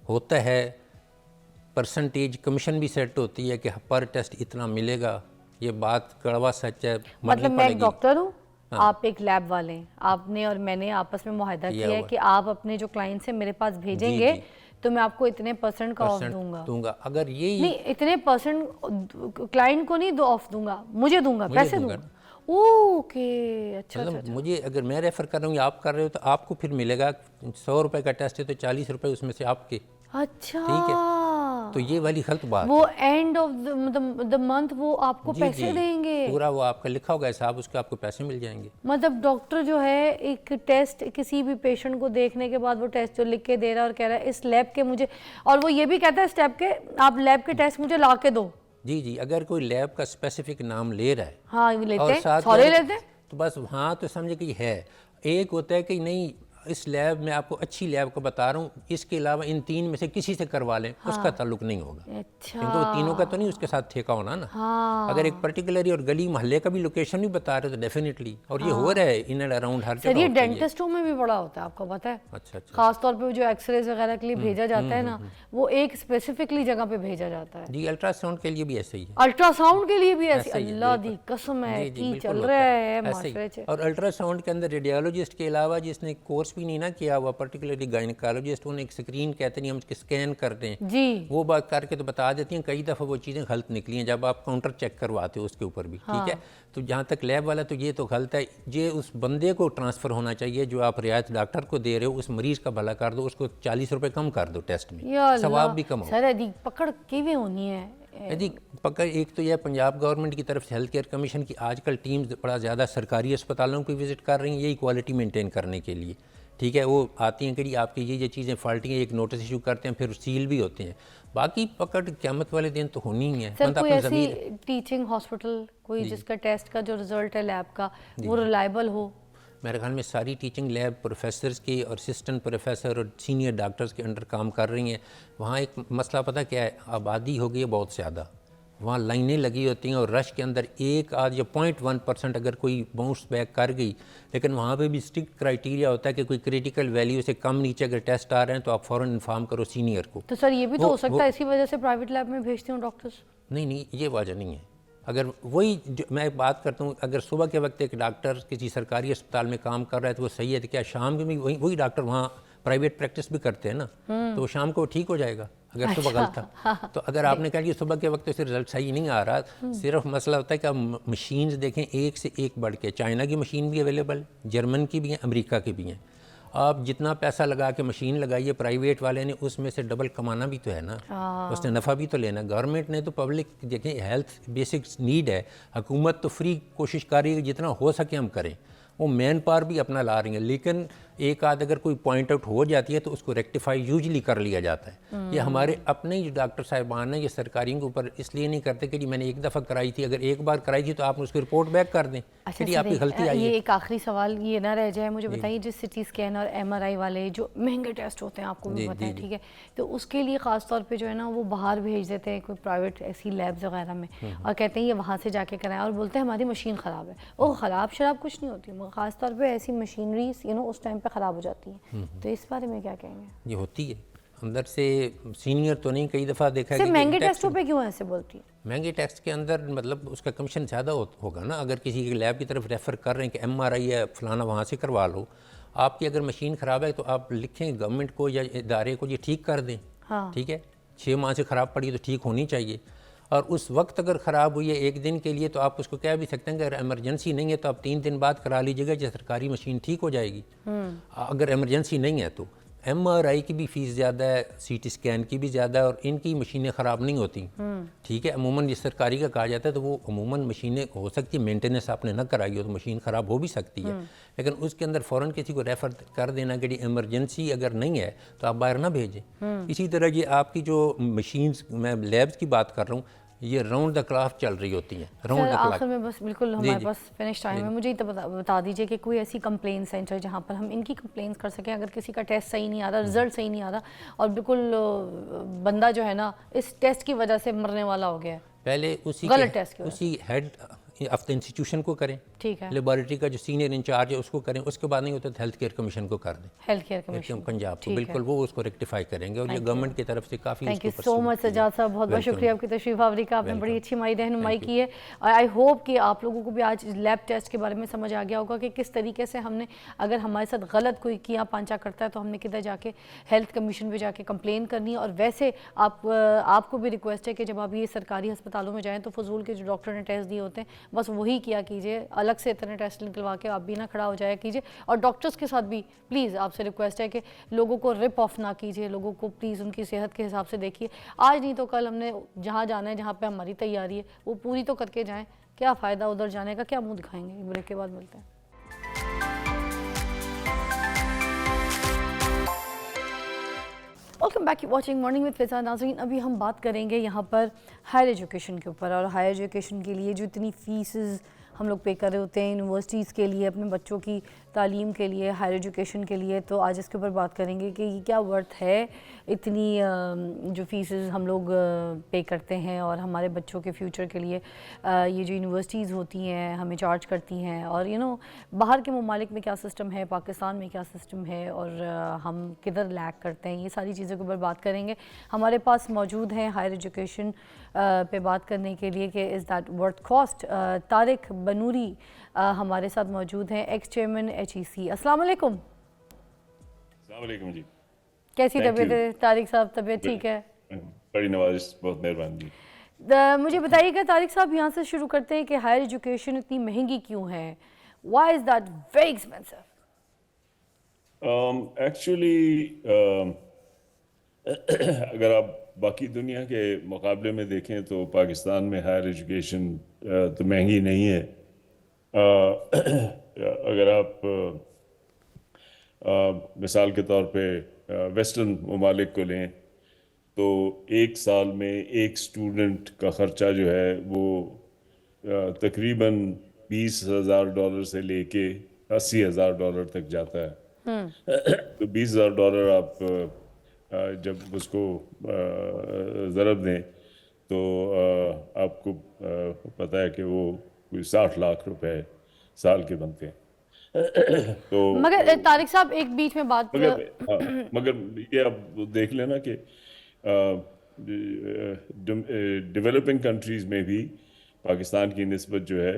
होता है, परसेंटेज कमीशन भी सेट होती है कि पर टेस्ट इतना मिलेगा। ये बात कड़वा सच है, मतलब मैं एक डॉक्टर हूँ, आप एक लैब वाले हैं, आपने और मैंने आपस में मुआहदा किया है कि आप अपने जो क्लाइंट से मेरे पास भेजेंगे तो मैं आपको इतने % का ऑफ दूंगा। अगर ये नहीं, इतने % क्लाइंट को नहीं दो ऑफ दूंगा, मुझे दूंगा, पैसे दूंगा। ओके, अच्छा मतलब अच्छा। मुझे अगर मैं रेफर कर रहा हूँ, आप कर रहे हो, तो आपको फिर मिलेगा 100 रुपए का टेस्ट है तो 40 रुपए उसमें से आपके। अच्छा, ठीक है, तो ये वाली गलत बात वो एंड ऑफ द मंथ वो आपको पैसे देंगे पूरा, वो आपका लिखा होगा हिसाब, उसके आपको पैसे मिल जाएंगे। मतलब डॉक्टर जो है एक टेस्ट किसी भी पेशेंट को देखने के बाद वो टेस्ट जो लिख के दे रहा है और कह रहा है इस लैब के मुझे, और वो ये भी कहता है स्टेप के आप लैब के टेस्ट मुझे ला के दो। जी, अगर कोई लैब का स्पेसिफिक नाम ले रहा है, हाँ लेते और हैं, साथ सारे लेते हैं, तो बस हाँ तो समझे कि है। एक होता है कि नहीं इस लैब में आपको अच्छी लैब को बता रहा हूँ, इसके अलावा इन 3 में से किसी से करवा लें, उसका ताल्लुक नहीं होगा। अच्छा, क्योंकि वो तीनों का तो नहीं उसके साथ ठेका होना ना। अगर एक पर्टिकुलर और गली मोहल्ले का भी लोकेशन भी बता रहे तो डेफिनेटली, और ये हो रहा है in and around her sir जगह। ये डेंटिस्टों में भी बड़ा होता है, आपको पता है? अच्छा, खास तौर पे जो एक्सरेज वगैरह के लिए भेजा जाता है ना, वो एक स्पेसिफिकली जगह पे भेजा जाता है। जी, अल्ट्रासाउंड के लिए भी ऐसे ही है। अल्ट्रासाउंड के लिए भी ऐसे, ऐसा ही है, अल्लाह दी कसम है जी, कि बिल्कुल चल होता रहा है, है ऐसे ही। माशरे च। और अल्ट्रासाउंड के अंदर रेडियोलॉजिस्ट के अलावा जिसने कोर्स भी नहीं ना किया हुआ, पर्टिकुलरली गायनेकोलॉजिस्ट, उन्हें एक स्क्रीन कहते नहीं, हम उसके स्कैन करते हैं जी, वो बात करके तो बता देती हैं। कई दफ़ा वो चीज़ें गलत निकली हैं जब आप काउंटर चेक करवाते हो उसके ऊपर भी। ठीक है, तो जहाँ तक लैब वाला तो ये तो गलत है। ये उस बंदे को ट्रांसफ़र होना चाहिए जो आप रियायत डॉक्टर को दे रहे हो, उस मरीज़ का भला कर दो, उसको 40 रुपए कम कर दो टेस्ट में, सवाब भी कम हो। सर यदि पकड़ किवें होनी है जी पकड़, एक तो यह पंजाब गवर्नमेंट की तरफ से हेल्थ केयर कमीशन की आजकल टीम्स बड़ा ज़्यादा सरकारी अस्पतालों को विज़िट कर रही हैं यही क्वालिटी मेंटेन करने के लिए। ठीक है, वो आती हैं कि आपकी ये चीज़ें फॉल्टी हैं, एक नोटिस इशू करते हैं, फिर सील भी होते हैं। बाकी पकड़ क़यामत वाले दिन तो होनी ही है। सर कोई ऐसी टीचिंग हॉस्पिटल कोई जिसका टेस्ट का जो रिजल्ट है लैब का वो रिलायबल हो? मेरे ख्याल में सारी टीचिंग लैब प्रोफेसर्स की और असिस्टेंट प्रोफेसर और सीनियर डॉक्टर्स के अंडर काम कर रही हैं। वहाँ एक मसला पता क्या है, आबादी हो गई है बहुत ज़्यादा, वहाँ लाइनें लगी होती हैं और रश के अंदर एक आध या 0.1% अगर कोई बाउंस बैक कर गई, लेकिन वहाँ पे भी स्ट्रिक्ट क्राइटेरिया होता है कि कोई क्रिटिकल वैल्यू से कम नीचे अगर टेस्ट आ रहे हैं तो आप फ़ौरन इन्फॉर्म करो सीनियर को। तो सर ये भी तो हो सकता है इसी वजह से प्राइवेट लैब में भेजते हो डॉक्टर्स? नहीं, ये वजह नहीं है। अगर वही मैं बात करता हूँ, अगर सुबह के वक्त एक डॉक्टर किसी सरकारी अस्पताल में काम कर रहा है तो वो सही है, तो क्या शाम के भी वही डॉक्टर वहाँ प्राइवेट प्रैक्टिस भी करते हैं ना, तो वो शाम को ठीक हो जाएगा अगर सुबह गलत था। तो अगर आपने कहा कि सुबह के वक्त से रिजल्ट सही नहीं आ रहा, सिर्फ मसला होता है कि आप मशीन्स देखें एक से एक बढ़ के, चाइना की मशीन भी अवेलेबल, जर्मन की भी हैं, अमेरिका की भी हैं। आप जितना पैसा लगा के मशीन लगाइए प्राइवेट वाले ने, उसमें से डबल कमाना भी तो है ना, उसने नफ़ा भी तो लेना। गवर्नमेंट ने तो पब्लिक देखें हेल्थ बेसिक नीड है, हुकूमत तो फ्री कोशिश कर रही है जितना हो सके हम करें, वो मैन पावर भी अपना ला रही हैं, लेकिन एक आध अगर कोई पॉइंट आउट हो जाती है तो उसको रेक्टिफाई यूजली कर लिया जाता है। ये हमारे अपने ही जो डॉक्टर साहिबान हैं ये सरकारियों के ऊपर इसलिए नहीं करते कि जी मैंने एक दफ़ा कराई थी, अगर एक बार कराई थी तो आप उसकी रिपोर्ट बैक कर दें कि जी आपकी गलती आई ये है। एक आखिरी सवाल ये ना रह जाए, मुझे बताइए जो सिटी स्कैन और MRI वाले जो महंगे टेस्ट होते हैं, आपको भी जी, पता है, जी, ठीक है, तो उसके लिए ख़ास तौर पे जो है ना वो बाहर भेज देते हैं कोई प्राइवेट ऐसी लैब्स वगैरह में, और कहते हैं ये वहाँ से जाके कराएं, और बोलते हैं हमारी मशीन ख़राब है। वो ख़राब शराब कुछ नहीं होती, मगर ख़ास तौर पे ऐसी मशीनरी उस टाइम पे ख़राब हो जाती है, तो इस बारे में क्या कहेंगे? ये होती है अंदर से, सीनियर तो नहीं, कई दफ़ा देखा है सिर्फ कि महंगे टेस्टों पे क्यों ऐसे बोलती है? महंगे टेस्ट के अंदर मतलब उसका कमीशन ज़्यादा होगा ना। अगर किसी की लैब की तरफ रेफ़र कर रहे हैं कि MRI है फलाना वहाँ से करवा लो, आपकी अगर मशीन ख़राब है तो आप लिखें गवर्नमेंट को या इदारे को ये ठीक कर दें। हाँ। ठीक है, 6 माह से ख़राब पड़ी तो ठीक होनी चाहिए, और उस वक्त अगर ख़राब हुई है एक दिन के लिए तो आप उसको कह भी सकते हैं कि अगर एमरजेंसी नहीं है तो आप 3 दिन बाद करा लीजिएगा, जो सरकारी मशीन ठीक हो जाएगी। अगर एमरजेंसी नहीं है तो MRI की भी फ़ीस ज़्यादा है, CT स्कैन की भी ज़्यादा है, और इनकी मशीनें ख़राब नहीं होती। ठीक है, अमूमन जिस सरकारी का कहा जाता है तो वो अमूमन मशीनें हो सकती है मेंटेनेंस आपने ना कराई हो तो मशीन ख़राब हो भी सकती है, लेकिन उसके अंदर फ़ौरन किसी को रेफ़र कर देना कि एमरजेंसी अगर नहीं है तो आप बाहर ना भेजें। इसी तरह ये आपकी जो मशीन्स, मैं लैब्स की बात कर रहा हूँ, ये राउंड द क्लॉक चल रही होती हैं, राउंड द क्लॉक। आखिर में बस बिल्कुल हमारे पास फिनिश टाइम है, मुझे ये तो बता दीजिए कि कोई ऐसी कंप्लेन सेंटर जहाँ पर हम इनकी कंप्लेंट्स कर सकें, अगर किसी का टेस्ट सही नहीं आ रहा, रिजल्ट सही नहीं आ रहा, और बिल्कुल बंदा जो है ना इस टेस्ट की वजह से मरने वाला हो गया है, पहले उसी गलत टेस्ट की वजह उसी हेड ऑफ द इंस्टीट्यूशन को करें, ठीक है, लेबॉरेटरी का जो सीनियर इंचार्ज है उसको करें, उसके बाद नहीं होता तो हेल्थ केयर कमीशन को कर दें, हेल्थ केयर कमीशन पंजाब को, बिल्कुल वो उसको रेक्टिफाई करेंगे, और ये गवर्नमेंट की तरफ से काफ़ी। Thank you so much Sajjad साहब, बहुत बहुत शुक्रिया आपकी तशरीफ आवरी का, आपने बड़ी अच्छी हमारी रहनुमाई की है। आई होप कि आप लोगों को भी आज लैब टेस्ट के बारे में समझ आ गया होगा कि किस तरीके से हमने, अगर हमारे साथ गलत कोई किया पांचा करता है तो हमने किधर जाके हेल्थ कमीशन पे जाके कंप्लेन करनी है। और वैसे आपको भी रिक्वेस्ट है कि जब आप ये सरकारी अस्पतालों में जाएँ तो फजूल के जो डॉक्टर ने टेस्ट दिए होते हैं बस वही किया कीजिए, अलग से इतने टेस्ट निकलवा के आप भी ना खड़ा हो जाया कीजिए। और डॉक्टर्स के साथ भी प्लीज़ आपसे रिक्वेस्ट है कि लोगों को रिप ऑफ ना कीजिए, लोगों को प्लीज़ उनकी सेहत के हिसाब से देखिए। आज नहीं तो कल हमने जहाँ जाना है, जहाँ पे हमारी तैयारी है वो पूरी तो करके जाएं, क्या फ़ायदा उधर जाने का, क्या मुंह दिखाएंगे। ब्रेक के बाद मिलते हैं। Welcome back, you watching morning with Fiza. नाज़रीन, अभी हम बात करेंगे यहाँ पर हायर एजुकेशन के ऊपर, और हायर एजुकेशन के लिए जो इतनी फ़ीस हम लोग पे कर रहे होते हैं यूनिवर्सिटीज़ के लिए, अपने बच्चों की तालीम के लिए, हायर एजुकेशन के लिए, तो आज इसके ऊपर बात करेंगे कि ये क्या वर्थ है इतनी जो फ़ीसेस हम लोग पे करते हैं, और हमारे बच्चों के फ्यूचर के लिए ये जो यूनिवर्सिटीज़ होती हैं हमें चार्ज करती हैं, और बाहर के ममालिक में क्या सिस्टम है, पाकिस्तान में क्या सिस्टम है, और हम किधर लैक करते हैं, ये सारी चीज़ों के ऊपर बात करेंगे। हमारे पास मौजूद हैं हायर एजुकेशन पे बात करने के लिए कि is that worth cost, Tariq Banuri हमारे साथ मौजूद हैं, एक्स चेयरमैन HEC। अस्सलाम वालेकुम। अस्सलाम वालेकुम जी। कैसी तबीयत है तारिक साहब? तबीयत ठीक है? बड़ी नवाजिश, बहुत मेहरबानी जी। मुझे बताइएगा तारिक साहब, यहाँ से शुरू करते हैं कि हायर एजुकेशन इतनी महंगी क्यों है? Why is that very expensive? Actually अगर आप बाकी दुनिया के मुकाबले में देखें तो पाकिस्तान में हायर एजुकेशन तो महंगी नहीं है। अगर आप मिसाल के तौर पे वेस्टर्न ममालिक को लें तो एक साल में एक स्टूडेंट का ख़र्चा जो है वो तकरीबन $20,000 से लेके $80,000 तक जाता है। तो $20,000 आप जब उसको ज़रब दें तो आपको पता है कि वो कोई 60 लाख रुपए साल के बनते हैं। तो मगर तारिक साहब एक बीच में बात, मगर ये आप देख लेना कि डेवलपिंग कंट्रीज़ में भी पाकिस्तान की निस्बत जो है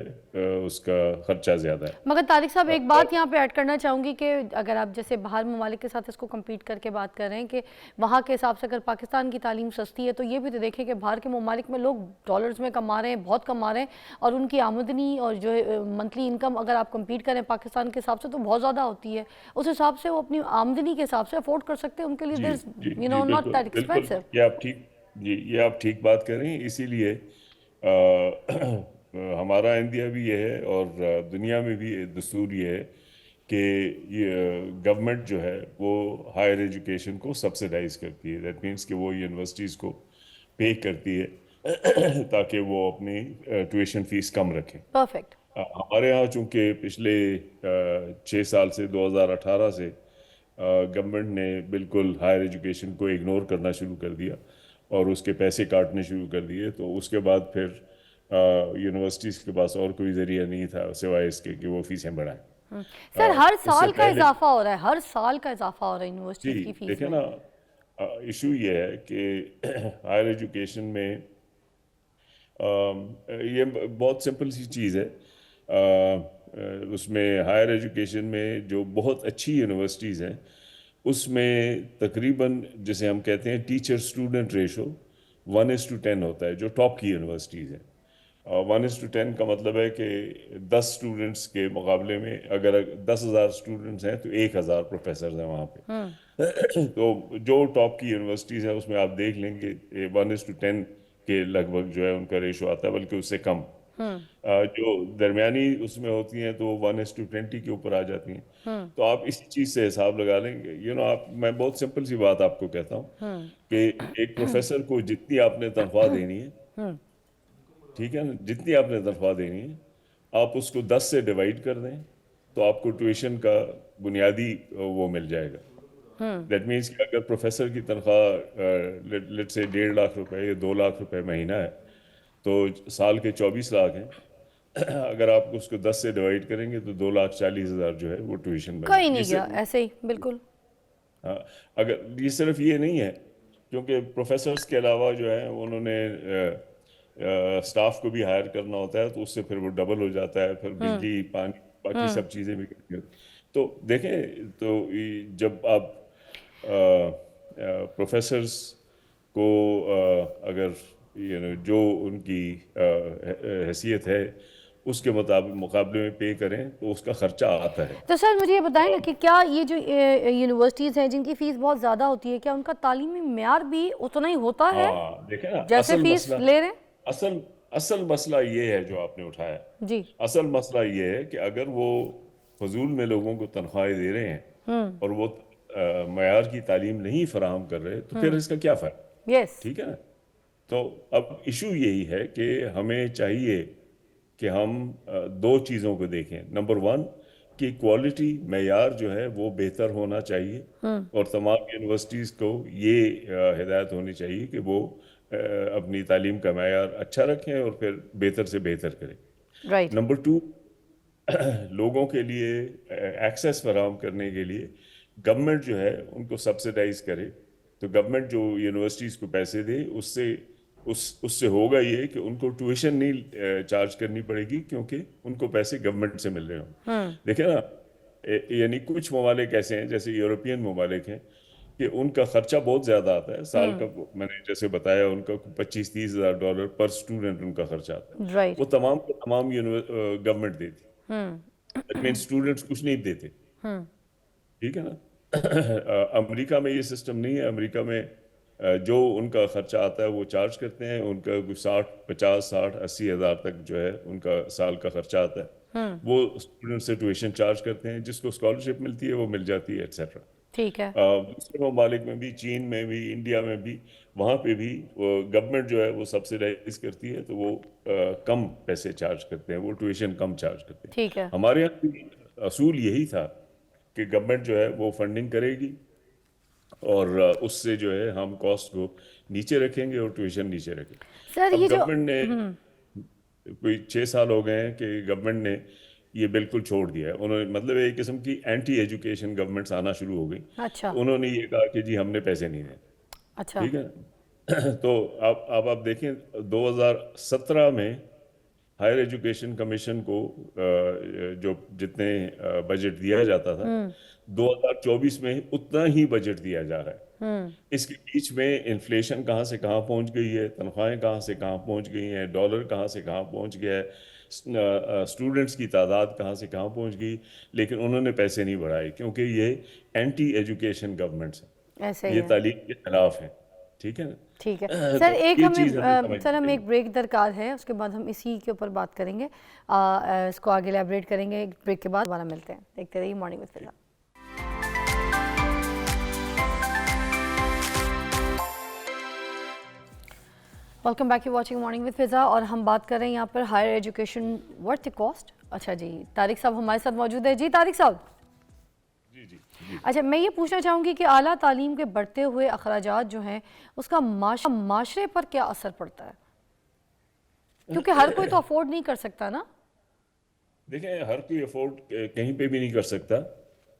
उसका खर्चा ज़्यादा है। मगर तारिक साहब एक बात यहाँ पे ऐड करना चाहूँगी कि अगर आप जैसे बाहर ममालिक के साथ इसको कम्पीट करके बात कर रहे हैं कि वहाँ के हिसाब से अगर पाकिस्तान की तालीम सस्ती है, तो ये भी तो देखें कि बाहर के ममालिक में लोग डॉलर्स में कमा रहे हैं, बहुत कमा रहे हैं, और उनकी आमदनी और जो मंथली इनकम अगर आप कम्पीट करें पाकिस्तान के हिसाब से तो बहुत ज़्यादा होती है। उस हिसाब से वो अपनी आमदनी के हिसाब से अफोर्ड कर सकते हैं, उनके लिए नॉट दैट एक्सपेंसिव। ये आप ठीक बात कर रही हैं। इसीलिए हमारा इंडिया भी ये है और दुनिया में भी दस्तूर ये है कि ये गवर्नमेंट जो है वो हायर एजुकेशन को सब्सिडाइज करती है। दैट मीन्स कि वो यूनिवर्सिटीज़ को पे करती है ताकि वो अपनी ट्यूशन फीस कम रखें। परफेक्ट। हमारे यहाँ चूंकि पिछले 6 साल से 2018 से गवर्नमेंट ने बिल्कुल हायर एजुकेशन को इग्नोर करना शुरू कर दिया और उसके पैसे काटने शुरू कर दिए, तो उसके बाद फिर यूनिवर्सिटीज़ के पास और कोई ज़रिया नहीं था सिवाय इसके कि वो फीसें बढ़ाएं। सर हर इससे साल का पहले इजाफा हो रहा है, हर साल का इजाफा हो रहा है जी यूनिवर्सिटीज की फीस देखें में। ना, इशू ये है कि हायर एजुकेशन में ये बहुत सिंपल सी चीज़ है। उसमें हायर एजुकेशन में जो बहुत अच्छी यूनिवर्सिटीज़ हैं उसमें तकरीबन जिसे हम कहते हैं टीचर स्टूडेंट रेशो 1:10 होता है, जो टॉप की यूनिवर्सिटीज़ हैं। 1:10 का मतलब है कि 10 स्टूडेंट्स के मुकाबले में अगर 10,000 स्टूडेंट्स हैं तो 1,000 प्रोफेसर हैं वहाँ पे। तो जो टॉप की यूनिवर्सिटीज़ हैं उसमें आप देख लेंगे 1:10 के लगभग जो है उनका रेशो आता है, बल्कि उससे कम। जो दरमियानी उसमें होती हैं तो 1:20 के ऊपर आ जाती हैं। तो आप इसी चीज़ से हिसाब लगा लेंगे। आप, मैं बहुत सिंपल सी बात आपको कहता हूँ कि एक प्रोफेसर को जितनी आपने तनख्वाह देनी है, ठीक है ना, जितनी आपने तनख्वाह देनी है आप उसको 10 से डिवाइड कर दें तो आपको ट्यूशन का बुनियादी वो मिल जाएगा। दैट मीन्स कि अगर प्रोफेसर की तनख्वाह लेट से 1.5 लाख रुपए या 2 लाख रुपए महीना है तो साल के 24 लाख हैं। अगर आप उसको 10 से डिवाइड करेंगे तो 2,40,000 जो है वो ट्यूशन कहीं बनेगी। नहीं गया ऐसे ही बिल्कुल। हाँ, अगर ये सिर्फ ये नहीं है, क्योंकि प्रोफेसर्स के अलावा जो है उन्होंने स्टाफ को भी हायर करना होता है, तो उससे फिर वो डबल हो जाता है, फिर बिजली पानी बाकी सब चीज़ें भी करनी होती। तो देखें, तो जब आप प्रोफेसर्स को अगर जो उनकी हैसियत है उसके मुकाबले में पे करें तो उसका खर्चा आता है। तो सर मुझे ये बताएं ना कि क्या ये जो यूनिवर्सिटीज़ हैं जिनकी फ़ीस बहुत ज़्यादा होती है, क्या उनका तालीमी म्यार भी उतना ही होता है हाँ देखें ना, जैसे फीस ले रहे हैं? असल असल मसला ये है जो आपने उठाया। जी। असल मसला ये है कि अगर वो फजूल में लोगों को तनख्वाहें दे रहे हैं और वो मयार की तालीम नहीं फराहम कर रहे तो फिर इसका क्या फ़र्क। यस। ठीक है ना। तो अब इशू यही है कि हमें चाहिए कि हम दो चीज़ों को देखें। नंबर 1 कि क्वालिटी मयार जो है वो बेहतर होना चाहिए और तमाम यूनिवर्सिटीज़ को ये हिदायत होनी चाहिए कि वो अपनी तालीम का मयार अच्छा रखें और फिर बेहतर से बेहतर करें। राइट। नंबर 2, लोगों के लिए एक्सेस फराहम करने के लिए गवर्नमेंट जो है उनको सब्सिडाइज करे। तो गवर्नमेंट जो यूनिवर्सिटीज़ को पैसे दे उससे होगा ये कि उनको ट्यूशन नहीं चार्ज करनी पड़ेगी, क्योंकि उनको पैसे गवर्नमेंट से मिल रहे हों। देखिए ना, यानी कुछ ममालिक ऐसे हैं जैसे यूरोपियन ममालिक हैं कि उनका खर्चा बहुत ज़्यादा आता है साल का। मैंने जैसे बताया उनका 25-30 हज़ार डॉलर पर स्टूडेंट उनका खर्चा आता है। राइट। वो तमाम के तमाम गवर्नमेंट देती। दैट मीन्स स्टूडेंट्स कुछ नहीं देते। ठीक है ना। अमेरिका में ये सिस्टम नहीं है। अमेरिका में जो उनका खर्चा आता है वो चार्ज करते हैं। उनका कुछ 50, 60, 80 हज़ार तक जो है उनका साल का खर्चा आता है। वो स्टूडेंट से ट्यूशन चार्ज करते हैं, जिसको स्कॉलरशिप मिलती है वो मिल जाती है, एट्सेट्रा। ठीक है। दूसरे ममालिक में भी, चीन में भी, इंडिया में भी, वहाँ पे भी गवर्नमेंट जो है वो सब्सिडाइज करती है, तो वो कम पैसे चार्ज करते हैं, वो ट्यूशन कम चार्ज करते हैं। ठीक है। हमारे यहाँ भी असूल यही था कि गवर्नमेंट जो है वो फंडिंग करेगी और उससे जो है हम कॉस्ट को नीचे रखेंगे और ट्यूशन नीचे रखेंगे। सर अब ये जो गवर्नमेंट ने कोई 6 साल हो गए हैं कि गवर्नमेंट ने ये बिल्कुल छोड़ दिया है। उन्होंने, मतलब एक किस्म की एंटी एजुकेशन गवर्नमेंट्स आना शुरू हो गई। अच्छा। उन्होंने ये कहा कि जी हमने पैसे नहीं देने। अच्छा। ठीक है। तो अब आप देखें 2017 में हायर एजुकेशन कमीशन को जो जितने बजट दिया जाता था 2024 में उतना ही बजट दिया जा रहा है। इसके बीच में इन्फ्लेशन कहाँ से कहाँ पहुँच गई है, तनख्वाहें कहाँ से कहाँ पहुँच गई हैं, डॉलर कहाँ से कहाँ पहुँच गया है, स्टूडेंट्स की तादाद कहाँ से कहाँ पहुँच गई, लेकिन उन्होंने पैसे नहीं बढ़ाए क्योंकि ये एंटी एजुकेशन गवर्नमेंट्स हैं। ऐसे ही ये है। तालीम के खिलाफ है। ठीक है ना। ठीक है तो सर, एक ये हमें चीज़ हमें समझनी सर हमें चाहिए। एक ब्रेक दरकार है, उसके बाद हम इसी के ऊपर बात करेंगे। इसको आगे एलैबोरेट करेंगे एक ब्रेक के बाद। दोबारा मिलते हैं, देखते रहिए morning with Fiza. Welcome back, you watching morning with Fiza और हम बात कर रहे हैं यहाँ पर higher education worth the cost. अच्छा जी, तारिक साहब हमारे साथ मौजूद है। जी तारिक साहब। जी जी जी। अच्छा, मैं ये पूछना चाहूँगी कि आला तालीम के बढ़ते हुए अखराजात जो हैं उसका माशरे पर क्या असर पड़ता है, क्योंकि हर कोई तो अफोर्ड नहीं कर सकता ना। देखें, हर कोई अफोर्ड कहीं पे भी नहीं कर सकता,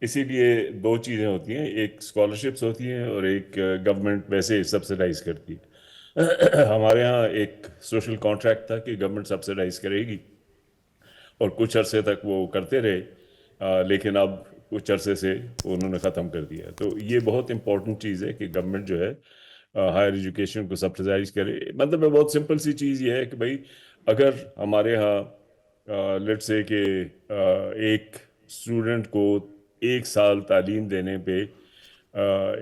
इसीलिए दो चीज़ें होती हैं, एक स्कॉलरशिप्स होती हैं और एक गवर्नमेंट वैसे सब्सिडाइज करती है। हमारे यहाँ एक सोशल कॉन्ट्रैक्ट था कि गवर्नमेंट सब्सिडाइज करेगी और कुछ अरसे तक वो करते रहे, लेकिन अब कुछ अरसे से उन्होंने ख़त्म कर दिया। तो ये बहुत इंपॉर्टेंट चीज़ है कि गवर्नमेंट जो है हायर एजुकेशन को सब्सिडाइज करे। मतलब है बहुत सिंपल सी चीज़ ये है कि भाई अगर हमारे यहाँ लेट्स से कि एक स्टूडेंट को एक साल तालीम देने पे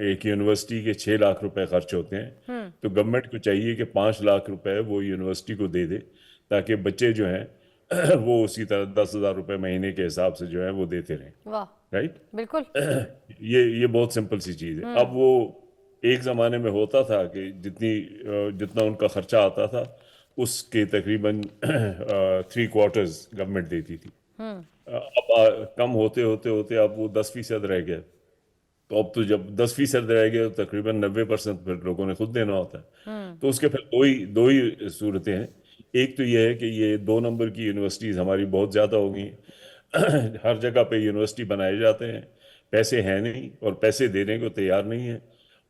एक यूनिवर्सिटी के 6 लाख रुपए खर्च होते हैं, तो गवर्नमेंट को चाहिए कि 5 लाख रुपए वो यूनिवर्सिटी को दे दे, ताकि बच्चे जो हैं वो उसी तरह 10,000 रुपए महीने के हिसाब से जो है वो देते रहें। वाह, राइट। बिल्कुल। ये बहुत सिंपल सी चीज़ है। अब वो एक ज़माने में होता था कि जितना उनका खर्चा आता था उसके तकरीबन 3/4 गवर्नमेंट देती थी। अब कम होते होते होते अब वो 10% रह गया। तो अब तो जब 10% रह गया तो तकरीबन 90% फिर लोगों ने खुद देना होता है। तो उसके फिर दो ही सूरतें हैं। एक तो ये है कि ये 2 नंबर की यूनिवर्सिटीज़ हमारी बहुत ज़्यादा हो गई हैं। हर जगह पे यूनिवर्सिटी बनाए जाते हैं, पैसे हैं नहीं और पैसे देने को तैयार नहीं है,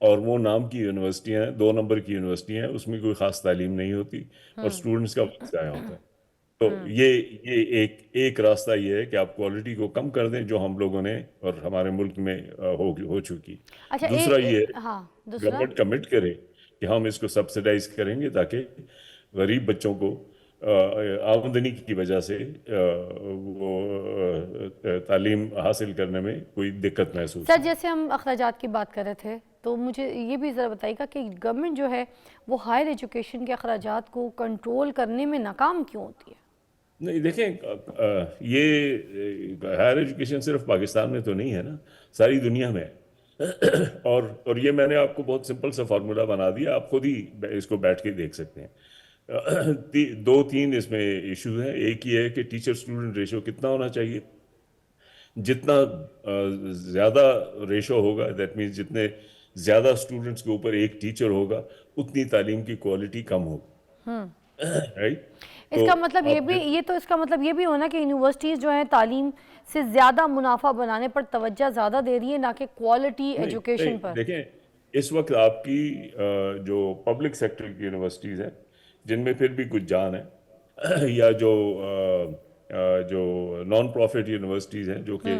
और वो नाम की यूनिवर्सिटियाँ हैं, 2 नंबर की यूनिवर्सिटियाँ हैं, उसमें कोई ख़ास तालीम नहीं होती और स्टूडेंट्स का वक्त ज़ाया होता है। तो ये एक एक रास्ता ये है कि आप क्वालिटी को कम कर दें, जो हम लोगों ने और हमारे मुल्क में हो चुकी। अच्छा, दूसरा ये है हाँ, दूसरा। गवर्नमेंट कमिट करे कि हम इसको सब्सिडाइज करेंगे ताकि गरीब बच्चों को आमदनी की वजह से वो तालीम हासिल करने में कोई दिक्कत महसूस सर ना। जैसे हम अखराजात की बात कर रहे थे, तो मुझे ये भी ज़रा बताइएगा कि गवर्नमेंट जो है वो हायर एजुकेशन के अखराजात को कंट्रोल करने में नाकाम क्यों होती है। नहीं देखें, ये हायर एजुकेशन सिर्फ पाकिस्तान में तो नहीं है ना, सारी दुनिया में है। और ये मैंने आपको बहुत सिंपल सा फार्मूला बना दिया, आप खुद ही इसको बैठ के देख सकते हैं। 2-3 इसमें इश्यूज हैं। एक ये है कि टीचर स्टूडेंट रेशो कितना होना चाहिए। जितना ज़्यादा रेशो होगा, दैट मीन्स जितने ज़्यादा स्टूडेंट्स के ऊपर एक टीचर होगा, उतनी तालीम की क्वालिटी कम होगी। राइट। तो इसका मतलब ये आप भी, ये तो इसका मतलब ये भी होना कि यूनिवर्सिटीज़ जो हैं तालीम से ज़्यादा मुनाफा बनाने पर तवज्जो ज़्यादा दे रही है, ना कि क्वालिटी नहीं एजुकेशन नहीं पर। देखें, इस वक्त आपकी जो पब्लिक सेक्टर की यूनिवर्सिटीज़ हैं जिनमें फिर भी कुछ जान है, या जो नॉन प्रॉफिट यूनिवर्सिटीज़ हैं जो कि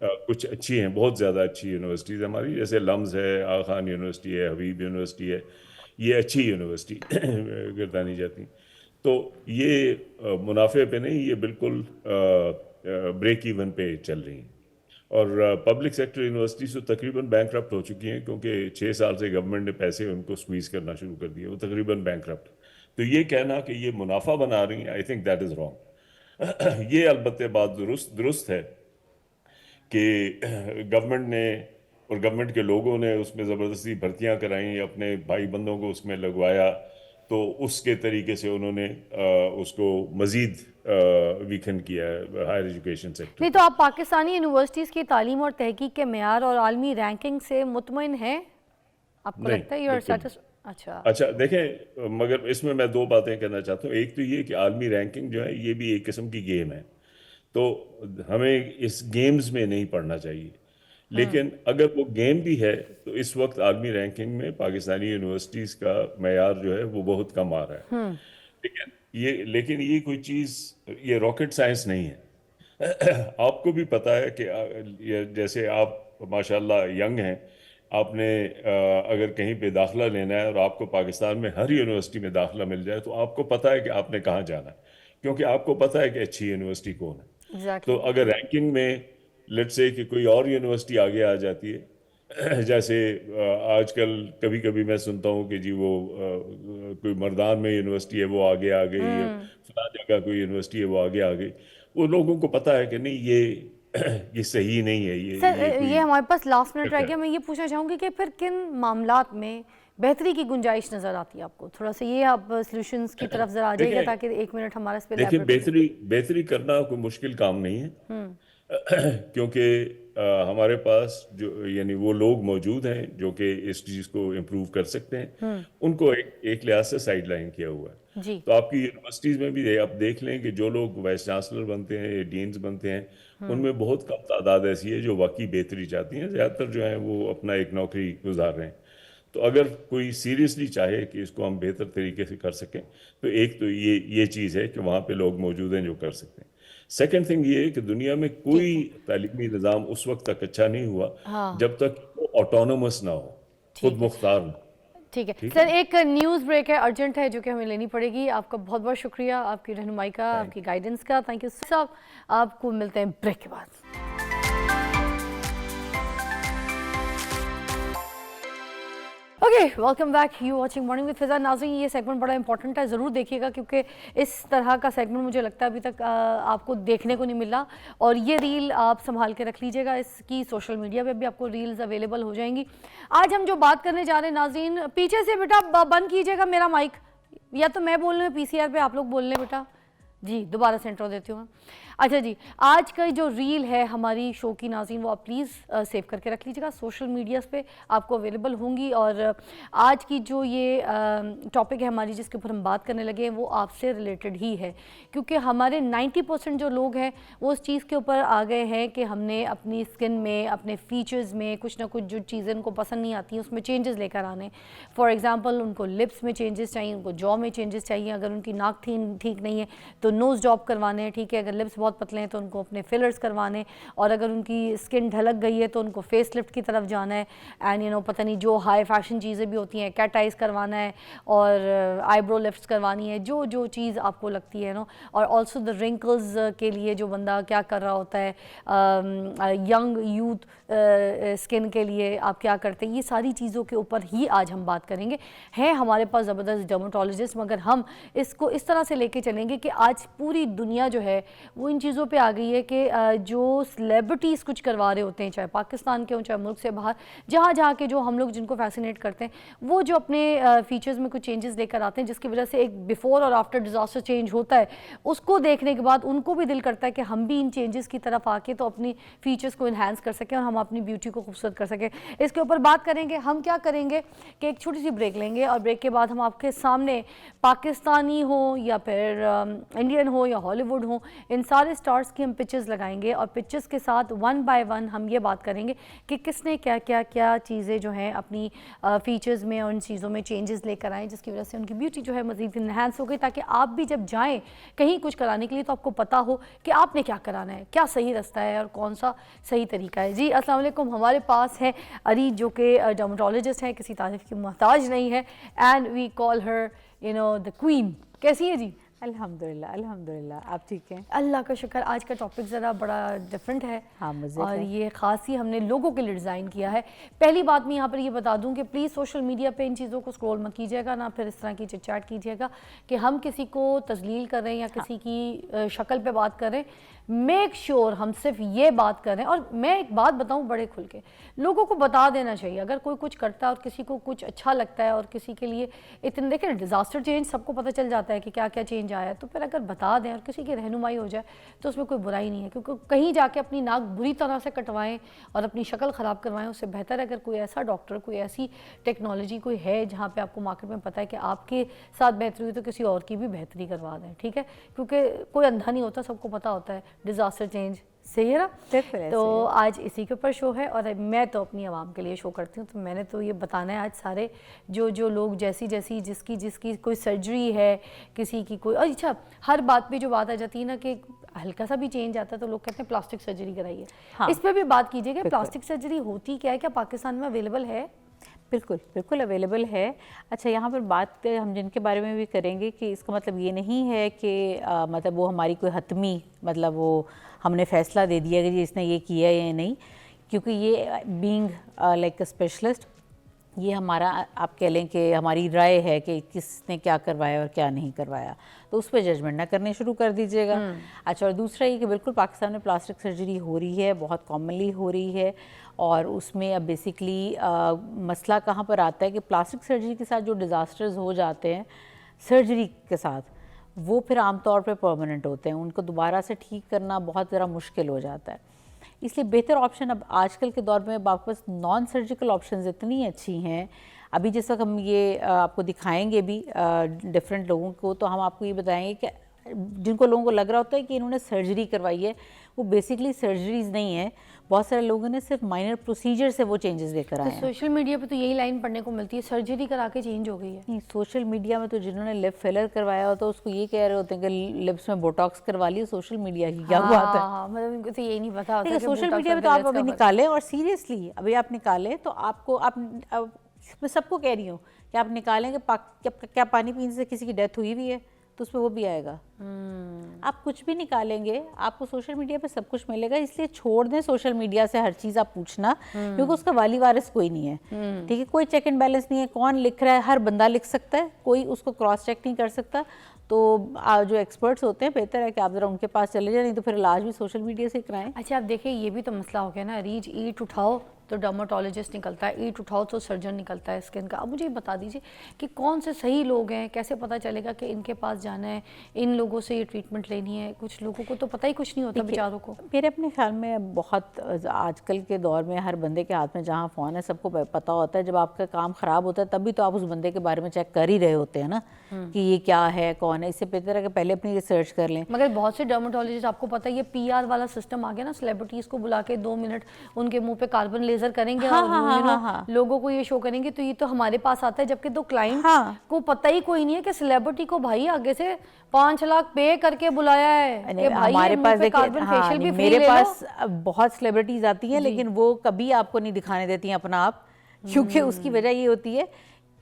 कुछ अच्छी हैं, बहुत ज़्यादा अच्छी यूनिवर्सिटीज़ हमारी, जैसे लम्स है, आगा खान यूनिवर्सिटी है, हबीब यूनिवर्सिटी है, ये अच्छी यूनिवर्सिटी गिरदानी जाती। तो ये मुनाफे पे नहीं, ये बिल्कुल ब्रेक इवन पे चल रही हैं। और पब्लिक सेक्टर यूनिवर्सिटीज तो तकरीबन बैंकरप्ट हो चुकी हैं, क्योंकि 6 साल से गवर्नमेंट ने पैसे उनको स्क्वीज करना शुरू कर दिया, वो तकरीबन बैंकरप्ट। तो ये कहना कि ये मुनाफा बना रही हैं, I think that is wrong. ये अलबत्ते बात दुरुस्त है कि गवर्नमेंट ने और गवर्नमेंट के लोगों ने उसमें ज़बरदस्ती भर्तियां कराई, अपने भाई बंदों को उसमें लगवाया, तो उसके तरीके से उन्होंने उसको मज़ीद वीकन किया है हायर एजुकेशन सेक्टर। नहीं तो आप पाकिस्तानी यूनिवर्सिटीज़ की तालीम और तहकीक के मेयार और आलमी रैंकिंग से मुतमईन हैं? आपको नहीं, लगता है यू आर बिल्कुल नहीं। सैटिस्फाइड? अच्छा। अच्छा देखें, मगर इसमें मैं दो बातें कहना चाहता हूँ। एक तो ये कि आलमी रैंकिंग जो है ये भी एक किस्म की गेम है, तो हमें इस गेम्स में नहीं पढ़ना चाहिए। लेकिन अगर वो गेम भी है तो इस वक्त आलमी रैंकिंग में पाकिस्तानी यूनिवर्सिटीज़ का मेयार जो है वो बहुत कम आ रहा है। लेकिन ये कोई चीज़, ये रॉकेट साइंस नहीं है। आपको भी पता है कि जैसे आप माशाल्लाह यंग हैं, आपने अगर कहीं पे दाखिला लेना है और आपको पाकिस्तान में हर यूनिवर्सिटी में दाखिला मिल जाए, तो आपको पता है कि आपने कहाँ जाना है, क्योंकि आपको पता है कि अच्छी यूनिवर्सिटी कौन है। तो एग्जैक्टली। अगर रैंकिंग में लेट्स से कि कोई और यूनिवर्सिटी आगे आ जाती है, जैसे आजकल कभी कभी मैं सुनता हूँ कि जी वो कोई मर्दान में यूनिवर्सिटी है वो आगे आ गई, या फला जगह कोई यूनिवर्सिटी है वो आगे आ गई। वो लोगों को पता है कि नहीं, ये ये सही नहीं है, सर ये ये कोई हमारे पास लास्ट मिनट रह है। गया, मैं ये पूछना चाहूँगी कि फिर किन मामलात में बेहतरी की गुंजाइश नज़र आती है आपको? थोड़ा सा ये आप सॉल्यूशंस की तरफ ज़रा आ जाइएगा देखिए ताकि 1 मिनट हमारा इस पे देखिए, elaborate हो जाए। बेहतरी करना कोई मुश्किल काम नहीं है। क्योंकि हमारे पास जो यानी वो लोग मौजूद हैं जो कि इस चीज़ को इम्प्रूव कर सकते हैं, उनको एक लिहाज से साइड लाइन किया हुआ है। जी। तो आपकी यूनिवर्सिटीज़ में भी आप देख लें कि जो लोग वाइस चांसलर बनते हैं या डीन्स बनते हैं, उनमें बहुत कम तादाद ऐसी है जो वाकई बेहतरी चाहती हैं। ज़्यादातर जो है वो अपना एक नौकरी गुजार रहे हैं। तो अगर कोई सीरियसली चाहे कि इसको हम बेहतर तरीके से कर सकें, तो एक तो ये चीज़ है कि वहाँ पे लोग मौजूद हैं जो कर सकते हैं। सेकेंड थिंग ये है कि दुनिया में ठीक कोई है। तालीमी निज़ाम उस वक्त तक अच्छा नहीं हुआ हाँ। जब तक वो ऑटोनोमस ना हो, खुद ठीक है। मुख्तार ना हो। ठीक है ठीक है सर, ना? एक न्यूज़ ब्रेक है, अर्जेंट है, जो कि हमें लेनी पड़ेगी। आपका बहुत बहुत शुक्रिया, आपकी रहनुमाई का, थैंक आपकी गाइडेंस का। थैंक यू साहब। आपको मिलते हैं ब्रेक के बाद। Okay, welcome back. You watching morning with Fiza. नाज़रीन, ये सेगमेंट बड़ा इंपॉर्टेंट है, ज़रूर देखिएगा, क्योंकि इस तरह का सेगमेंट मुझे लगता है अभी तक आपको देखने को नहीं मिला। और ये रील आप संभाल के रख लीजिएगा, इसकी सोशल मीडिया पे भी आपको रील्स अवेलेबल हो जाएंगी। आज हम जो बात करने जा रहे हैं नाज़रीन, पीछे से बेटा बंद कीजिएगा मेरा माइक, या तो मैं बोल रही हूँ पीसीआर पे आप लोग बोल लें बेटा। जी, दोबारा से इंट्रो देती हूँ मैं। अच्छा जी, आज का जो रील है हमारी शो की नाज़रीन, वो आप प्लीज़ सेव करके रख लीजिएगा, सोशल मीडियाज़ पे आपको अवेलेबल होंगी। और आज की जो ये टॉपिक है हमारी, जिसके ऊपर हम बात करने लगे हैं, वो आपसे रिलेटेड ही है, क्योंकि हमारे 90% जो लोग हैं वो उस चीज़ के ऊपर आ गए हैं कि हमने अपनी स्किन में, अपने फीचर्स में कुछ ना कुछ जो चीज़ें उनको पसंद नहीं आती हैं उसमें चेंजेस लेकर आने। फॉर एग्ज़ाम्पल, उनको लिप्स में चेंजेस चाहिए, उनको जॉ में चेंजेस चाहिए, अगर उनकी नाक ठीक नहीं है तो नोज़ जॉब करवाने हैं, ठीक है, अगर लिप्स बहुत पतले हैं तो उनको अपने फिलर्स करवाने, और अगर उनकी स्किन ढलक गई है तो उनको फेस लिफ्ट की तरफ जाना है। एंड पता नहीं जो हाई फैशन चीज़ें भी होती हैं, कैट आइज करवाना है और आईब्रो लिफ्ट्स करवानी है, जो जो चीज़ आपको लगती है और ऑल्सो द रिंकल्स के लिए जो बंदा क्या कर रहा होता है, यंग यूथ स्किन के लिए आप क्या करते हैं, ये सारी चीज़ों के ऊपर ही आज हम बात करेंगे। हैं हमारे पास ज़बरदस्त डर्मेटोलॉजिस्ट, मगर हम इसको इस तरह से लेके चलेंगे कि आज पूरी दुनिया जो है वो इन चीज़ों पे आ गई है कि जो सेलिब्रिटीज़ कुछ करवा रहे होते हैं, चाहे पाकिस्तान के हों चाहे मुल्क से बाहर, जहाँ जहाँ के जो हम लोग जिनको फैसिनेट करते हैं, वो जो अपने फीचर्स में कुछ चेंजेस लेकर आते हैं, जिसकी वजह से एक बिफोर और आफ्टर डिज़ास्टर चेंज होता है, उसको देखने के बाद उनको भी दिल करता है कि हम भी इन चेंजेस की तरफ आके तो अपनी फीचर्स को इन्हांस कर सकें और हम अपनी ब्यूटी को खूबसूरत कर सकें। इसके ऊपर बात करेंगे। हम क्या करेंगे कि एक छोटी सी ब्रेक लेंगे, और ब्रेक के बाद हम आपके सामने पाकिस्तानी हो या फिर इंडियन हो या हॉलीवुड हो, इन सारे स्टार्स की हम पिक्चर्स लगाएंगे, और पिक्चर्स के साथ 1 बाय 1 हम ये बात करेंगे कि किसने क्या क्या क्या चीज़ें जो हैं अपनी फीचर्स में और इन चीज़ों में चेंजेस लेकर आए, जिसकी वजह से उनकी ब्यूटी जो है मज़ीद इन्हांस हो गई, ताकि आप भी जब जाएँ कहीं कुछ कराने के लिए तो आपको पता हो कि आपने क्या कराना है, क्या सही रास्ता है और कौन सा सही तरीका है। जी, अस्सलाम वालेकुम। हमारे पास है अरी, जो कि डर्मेटोलॉजिस्ट है, किसी तारीफ़ की मोहताज नहीं है, and we call her the queen. कैसी है जी? अल्हम्दुलिल्लाह, अल्हम्दुलिल्लाह। आप ठीक हैं? अल्लाह का शुक्र। आज का टॉपिक ज़रा बड़ा डिफरेंट है, हाँ, मज़े और का। ये ख़ास ही हमने लोगों के लिए डिज़ाइन किया है। पहली बात मैं यहाँ पर ये बता दूँ कि प्लीज़ सोशल मीडिया पे इन चीज़ों को स्क्रॉल मत कीजिएगा, ना फिर इस तरह की चिट-चैट कीजिएगा कि हम किसी को तजलील कर रहे हैं या किसी की शक्ल पे बात कर रहे हैं। मेक श्योर हम सिर्फ ये बात कर रहे हैं। और मैं एक बात बताऊँ बड़े खुल के, लोगों को बता देना चाहिए अगर कोई कुछ करता है और किसी को कुछ अच्छा लगता है, और किसी के लिए इतने, देखिए डिज़ास्टर चेंज सबको पता चल जाता है कि क्या क्या चेंज आया है, तो फिर अगर बता दें और किसी की रहनुमाई हो जाए तो उसमें कोई बुराई नहीं है। क्योंकि कहीं जाके अपनी नाक बुरी तरह से कटवाएं और अपनी शक्ल ख़राब करवाएं, उससे बेहतर है अगर कोई ऐसा डॉक्टर, कोई ऐसी टेक्नोलॉजी कोई है जहाँ पे आपको मार्केट में पता है कि आपके साथ बेहतरी हुई तो किसी और की भी बेहतरी करवा दें, ठीक है? क्योंकि कोई अंधा नहीं होता, सबको पता होता है डिज़ास्टर चेंज, सही है ना? तो आज इसी के ऊपर शो है, और मैं तो अपनी आवाम के लिए शो करती हूँ, तो मैंने तो ये बताना है आज सारे जो जो लोग जैसी जैसी जिसकी कोई सर्जरी है, किसी की कोई, और अच्छा हर बात पे जो बात आ जाती है ना कि हल्का सा भी चेंज आता है तो लोग कहते हैं प्लास्टिक सर्जरी कराइए। हाँ, इस पर भी बात कीजिएगा, प्लास्टिक सर्जरी होती क्या है, क्या पाकिस्तान में अवेलेबल है? बिल्कुल बिल्कुल अवेलेबल है। अच्छा, यहाँ पर बात हम जिनके बारे में भी करेंगे कि इसका मतलब ये नहीं है कि मतलब वो हमारी कोई हतमी, मतलब वो हमने फ़ैसला दे दिया कि जी इसने ये किया या नहीं। क्योंकि ये बीइंग लाइक अ स्पेशलिस्ट, ये हमारा आप कह लें कि हमारी राय है कि किसने क्या करवाया और क्या नहीं करवाया, तो उस पर जजमेंट ना करनी शुरू कर दीजिएगा। अच्छा, और दूसरा ये कि बिल्कुल पाकिस्तान में प्लास्टिक सर्जरी हो रही है, बहुत कॉमनली हो रही है, और उसमें अब बेसिकली मसला कहाँ पर आता है कि प्लास्टिक सर्जरी के साथ जो डिज़ास्टर्स हो जाते हैं सर्जरी के साथ, वो फिर आमतौर पर परमानेंट होते हैं, उनको दोबारा से ठीक करना बहुत ज़रा मुश्किल हो जाता है। इसलिए बेहतर ऑप्शन अब आजकल के दौर में आपके पास नॉन सर्जिकल ऑप्शंस इतनी अच्छी हैं। अभी जिस वक्त हम ये आपको दिखाएंगे भी डिफरेंट लोगों को, तो हम आपको ये बताएंगे कि जिनको लोगों को लग रहा होता है कि इन्होंने सर्जरी करवाई है, वो बेसिकली सर्जरीज नहीं है, बहुत सारे लोगों ने सिर्फ माइनर प्रोसीजर से वो चेंजेस लेकर आए हैं। सोशल मीडिया पे तो यही लाइन पढ़ने को मिलती है, सर्जरी करा के चेंज हो गई है। नहीं, सोशल मीडिया में तो जिन्होंने लिप फिलर करवाया होता है उसको ये कह रहे होते हैं कि लिप्स में बोटॉक्स करवा लिया। सोशल मीडिया की क्या बात है? हाँ, मतलब इनको तो यही नहीं पता होता देखिए, कि सोशल botox मीडिया में और तो आप fillers अभी का निकालें, और सीरियसली अभी आप निकालें तो आपको मैं सबको कह रही हूँ कि आप निकालें कि क्या पानी पीने से किसी की डेथ हुई भी है तो उसमें वो भी आएगा। आप कुछ भी निकालेंगे आपको सोशल मीडिया पे सब कुछ मिलेगा, इसलिए छोड़ दें सोशल मीडिया से हर चीज़ आप पूछना, क्योंकि उसका वाली वारिस कोई नहीं है। ठीक है, कोई चेक एंड बैलेंस नहीं है, कौन लिख रहा है, हर बंदा लिख सकता है, कोई उसको क्रॉस चेक नहीं कर सकता। तो जो एक्सपर्ट्स होते हैं बेहतर है कि आप ज़रा उनके पास चले जाए, नहीं तो फिर इलाज भी सोशल मीडिया से कराएं। अच्छा, आप देखिए ये भी तो मसला हो गया ना, रीज ईट उठाओ तो डर्माटोलॉजिस्ट निकलता है, ईट उठाओ तो सर्जन निकलता है स्किन का। अब मुझे बता दीजिए कि कौन से सही लोग हैं, कैसे पता चलेगा कि इनके पास जाना है, इन लोगों से ये ट्रीटमेंट लेनी है? कुछ लोगों को तो पता ही कुछ नहीं होता बेचारों को। मेरे अपने ख्याल में बहुत आजकल के दौर में हर बंदे के हाथ में जहाँ फ़ोन है सबको पता होता है, जब आपका काम ख़राब होता है तभी तो आप उस बंदे के बारे में चेक कर ही रहे होते हैं ना कि ये क्या है, कौन है। इससे बेहतर है कि पहले अपनी रिसर्च कर लें। मगर बहुत से डर्माटोलॉजिस्ट, आपको पता है ये PR वाला सिस्टम आ गया ना, सेलिब्रिटीज़ को बुला के 2 मिनट उनके मुंह पे कार्बन लेजर करेंगे, हाँ, लोगों को ये शो करेंगे, तो ये तो हमारे पास आता है, जबकि तो क्लाइंट को पता ही कोई नहीं है कि सेलिब्रिटी को भाई आगे से 5 लाख पे करके बुलाया है कि भाई हमारे पास देखिए, कार्बन फेशियल भी मेरे पास बहुत सेलिब्रिटीज आती हैं, लेकिन वो कभी आपको नहीं दिखाने देती हैं अपना आप, क्योंकि उसकी वजह ये होती है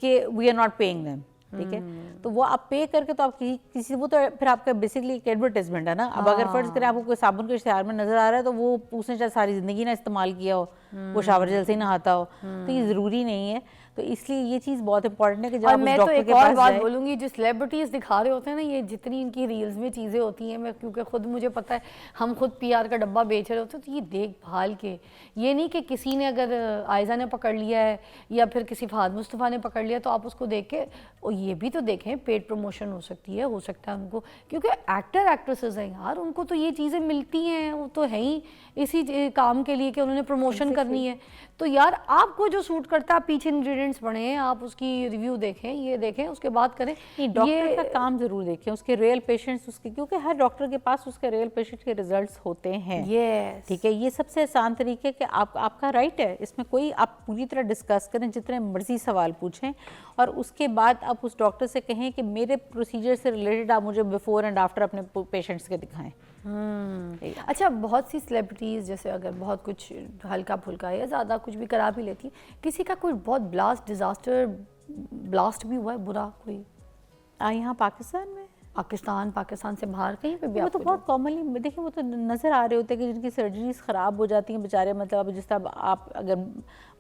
कि we are not paying them. ठीक है, तो वो आप पे करके तो आप किसी वो तो फिर आपका बेसिकली एक एडवर्टाइजमेंट है ना। अब अगर फर्ज करें आपको कोई साबुन के इश्तिहार में नजर आ रहा है तो वो उसने चाहे सारी जिंदगी ना इस्तेमाल किया हो, वो शावर जेल से ही नहाता हो, तो ये ज़रूरी नहीं है। तो इसलिए ये चीज़ बहुत इंपॉर्टेंट है कि जब आप मैं उस तो डॉक्टर एक के और पास बात जाएं। बोलूँगी, जो सेलिब्रिटीज़ दिखा रहे होते हैं ना, ये जितनी इनकी रील्स में चीज़ें होती हैं, मैं क्योंकि खुद मुझे पता है, हम खुद PR का डब्बा बेच रहे होते हैं, तो ये देखभाल के, ये नहीं कि किसी ने अगर आयजा ने पकड़ लिया है या फिर किसी फहद मुस्तफ़ा ने पकड़ लिया तो आप उसको देख के, और ये भी तो देखें पेड प्रमोशन हो सकती है, हो सकता है उनको, क्योंकि एक्टर एक्ट्रेसेस हैं यार, उनको तो ये चीज़ें मिलती हैं, वो तो है ही इसी काम के लिए कि उन्होंने प्रमोशन करनी है। तो यार आपको जो सूट करता है, आप पीछे इंग्रेडिएंट्स पढ़ें, आप उसकी रिव्यू देखें, ये देखें, उसके बाद करें। डॉक्टर का काम जरूर देखें, उसके रियल पेशेंट्स, उसके, क्योंकि हर डॉक्टर के पास उसके रियल पेशेंट के रिजल्ट्स होते हैं। ठीक है, ये सबसे आसान तरीके कि आपका राइट है इसमें, कोई आप पूरी तरह डिस्कस करें, जितने मर्जी सवाल पूछें, और उसके बाद आप उस डॉक्टर से कहें कि मेरे प्रोसीजर से रिलेटेड आप मुझे बिफोर एंड आफ्टर अपने पेशेंट्स के दिखाएं। अच्छा, बहुत सी सेलिब्रिटीज़ जैसे अगर बहुत कुछ हल्का फुल्का या ज़्यादा कुछ भी करा भी लेती, किसी का कोई बहुत ब्लास्ट भी हुआ है बुरा कोई यहाँ पाकिस्तान में? पाकिस्तान से बाहर कहीं पे भी? वो तो बहुत कॉमनली देखिए, वो तो नज़र आ रहे होते हैं कि जिनकी सर्जरीज ख़राब हो जाती हैं बेचारे। मतलब अब जिस तरह आप अगर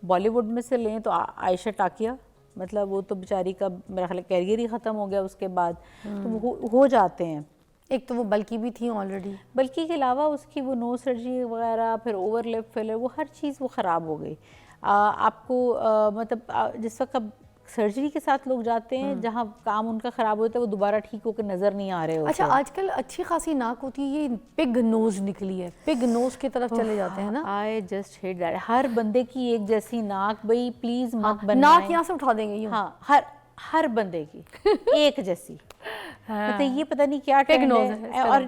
बॉलीवुड में से लें तो आयशा टाकिया, मतलब वो तो बेचारी का मेरा ख्याल कैरियर ही ख़त्म हो गया उसके बाद, तो वो हो जाते हैं। एक तो वो बल्कि भी थी ऑलरेडी, बल्कि के अलावा उसकी वो नो सर्जरी वगैरह, फिर ओवर लिप फिलर, वो हर चीज़ वो ख़राब हो गई। आपको मतलब जिस वक्त अब सर्जरी के साथ लोग जाते हैं जहाँ काम उनका ख़राब होता है, वो दोबारा ठीक होकर नज़र नहीं आ रहे होते। अच्छा, आजकल अच्छी खासी नाक होती है, ये पिग नोज निकली है, पिग नोज की तरफ चले जाते हैं ना। I just hate that. हर बंदे की एक जैसी नाक, भाई प्लीज़ मत बनाएं। नाक यहाँ से उठा देंगे यूँ। हाँ, हर बंदे की एक जैसी। मतलब ये पता नहीं क्या ट्रेंड है। और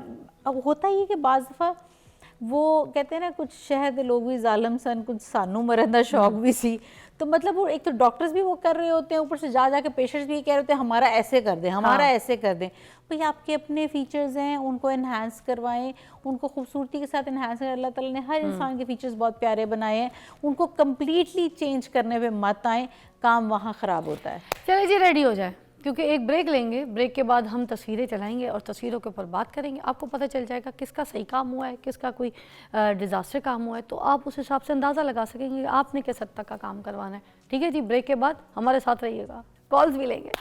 अब होता ही है कि बाज़ दफ़ा वो कहते हैं ना, कुछ शहद लोग भी जालम सन, कुछ सानू मरन दा शौक भी सी। तो मतलब वो एक तो डॉक्टर्स भी वो कर रहे होते हैं, ऊपर से जाके पेशेंट्स भी ये कह रहे होते हैं हमारा ऐसे कर दें, हमारा ऐसे कर दें। भाई आपके अपने फीचर्स हैं, उनको एनहांस करवाएं, उनको खूबसूरती के साथ एनहांस करें। अल्लाह ताला ने हर इंसान के फीचर्स बहुत प्यारे बनाए हैं, उनको कम्प्लीटली चेंज करने पे मत आए, काम वहाँ ख़राब होता है। चले जी, रेडी हो जाए। क्योंकि एक ब्रेक लेंगे, ब्रेक के बाद हम तस्वीरें चलाएंगे और तस्वीरों के ऊपर बात करेंगे। आपको पता चल जाएगा किसका सही काम हुआ है, किसका कोई डिज़ास्टर काम हुआ है, तो आप उस हिसाब से अंदाज़ा लगा सकेंगे कि आपने किस हद तक का काम करवाना है। ठीक है जी, ब्रेक के बाद हमारे साथ रहिएगा, कॉल्स भी लेंगे।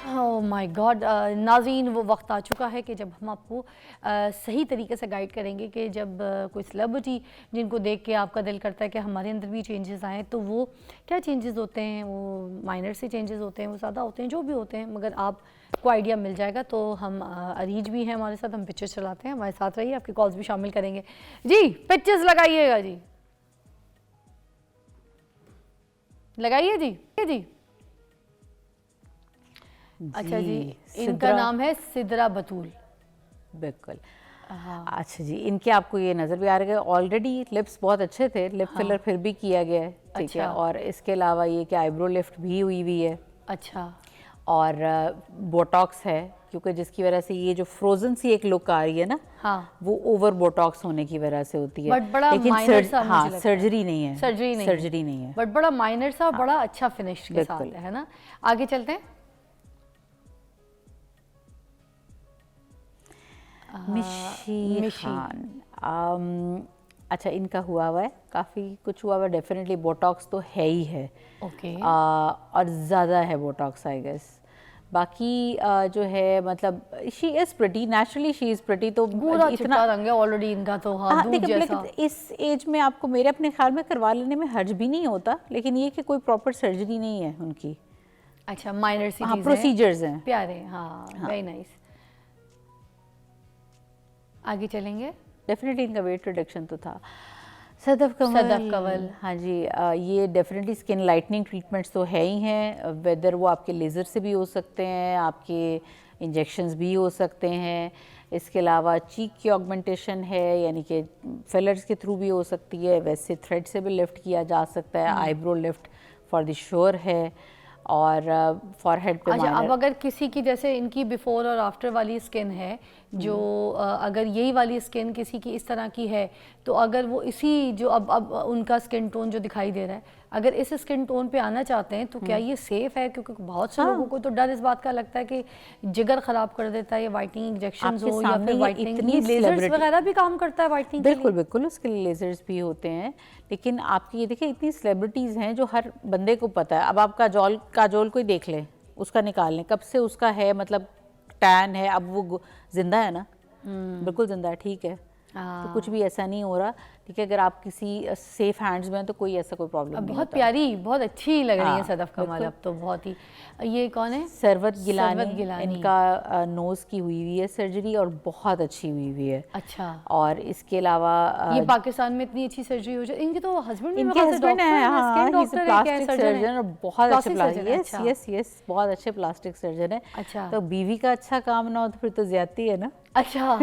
ओह माय गॉड नाज़रीन, वो वक्त आ चुका है कि जब हम आपको सही तरीके से गाइड करेंगे कि जब कोई सेलिब्रिटी जिनको देख के आपका दिल करता है कि हमारे अंदर भी चेंजेस आए, तो वो क्या चेंजेस होते हैं। वो माइनर से चेंजेस होते हैं, वो ज़्यादा होते हैं, जो भी होते हैं, मगर आपको आइडिया मिल जाएगा। तो हम अरीज भी हैं हमारे साथ, हम पिक्चर्स चलाते हैं, हमारे साथ रहिए, आपके कॉल्स भी शामिल करेंगे जी। पिक्चर्स लगाइएगा जी, लगाइए जी। अच्छा जी, इनका नाम है सिदरा बतूल। बिल्कुल। अच्छा जी, इनके आपको ये नज़र भी आ रहा है ऑलरेडी लिप्स बहुत अच्छे थे, लिप फिलर फिर भी किया गया है, ठीक है। और इसके अलावा ये कि आईब्रो लिफ्ट भी हुई है। अच्छा। और बोटॉक्स है, क्योंकि जिसकी वजह से ये जो फ्रोजन सी एक लुक आ रही है ना, हाँ, वो ओवर बोटॉक्स होने की वजह से होती है। बट बड़ा लेकिन माइनर सा मुझे लगता है। सर्जरी नहीं है, सर्जरी नहीं है, बट बड़ा माइनर सा, बड़ा अच्छा फिनिश के साथ है ना। आगे चलते हैं। मिशी खान, अच्छा इनका हुआ है काफ़ी कुछ हुआ है, डेफिनेटली बोटॉक्स तो है ही है। ओके। और ज़्यादा है बोटॉक्स आई गेस। बाकी जो है मतलब she is pretty, naturally she is pretty. तो पूरा चिट्टा रंग है ऑलरेडी इनका, तो हाँ दूध जैसा। लेकिन इस एज में आपको मेरे अपने ख्याल में करवा लेने में हर्ज भी नहीं होता, लेकिन ये कि कोई प्रॉपर सर्जरी नहीं है उनकी। अच्छा, माइनर सी चीज़ें, प्रोसीजर्स हैं प्यारे। हाँ, वेरी नाइस। आगे चलेंगे। डेफिनेटली इनका वेट रिडक्शन तो था। सदफ कवल, हाँ जी, ये डेफिनेटली स्किन लाइटनिंग ट्रीटमेंट्स तो है ही हैं, वेदर वो आपके लेज़र से भी हो सकते हैं, आपके इंजेक्शंस भी हो सकते हैं। इसके अलावा चीक की ऑगमेंटेशन है, यानी कि फिलर्स के थ्रू भी हो सकती है, वैसे थ्रेड से भी लिफ्ट किया जा सकता है। Eyebrow lift for the sure है, और फॉरहेड पे अच्छा, अब अगर किसी की जैसे इनकी बिफोर और आफ्टर वाली स्किन है, जो अगर यही वाली स्किन किसी की इस तरह की है, तो अगर वो इसी जो अब उनका स्किन टोन जो दिखाई दे रहा है, अगर इस स्किन टोन पे आना चाहते हैं, तो क्या ये सेफ है? क्योंकि बहुत से लोगों को तो डर इस बात का लगता है कि जिगर खराब कर देता है ये वाइटनिंग इंजेक्शन हो, या फिर वाइटनिंग लेजर्स वगैरह भी काम करता है वाइटनिंग के लिए। बिल्कुल बिल्कुल, उसके लिए लेजर्स भी होते हैं। लेकिन आपकी ये देखिए इतनी सेलिब्रिटीज़ हैं जो हर बंदे को पता है। अब आप काजोल को ही देख लें, उसका निकाल लें, कब से उसका है, मतलब टैन है, अब वो जिंदा है ना, बिल्कुल जिंदा है, ठीक है। तो कुछ भी ऐसा नहीं हो रहा, ठीक है। अगर आप किसी सेफ हैंड्स में हैं तो कोई ऐसा कोई प्रॉब्लम नहीं। बहुत प्यारी, बहुत अच्छी लग रही है सदफ कमल अब तो, बहुत ही। ये कौन है? सरवत गिलानी। इनका नोज़ की हुई है सर्जरी, और बहुत अच्छी हुई है। अच्छा। और इसके अलावा ये पाकिस्तान में इतनी अच्छी सर्जरी हो जाए, इनके तो हस्बैंड भी इनके हस्बैंड है, हाँ, प्लास्टिक सर्जन, और बहुत अच्छे यस बहुत अच्छे प्लास्टिक सर्जन है। अच्छा। तो बीवी का अच्छा काम ना हो तो फिर तो ज्यादती है ना। अच्छा।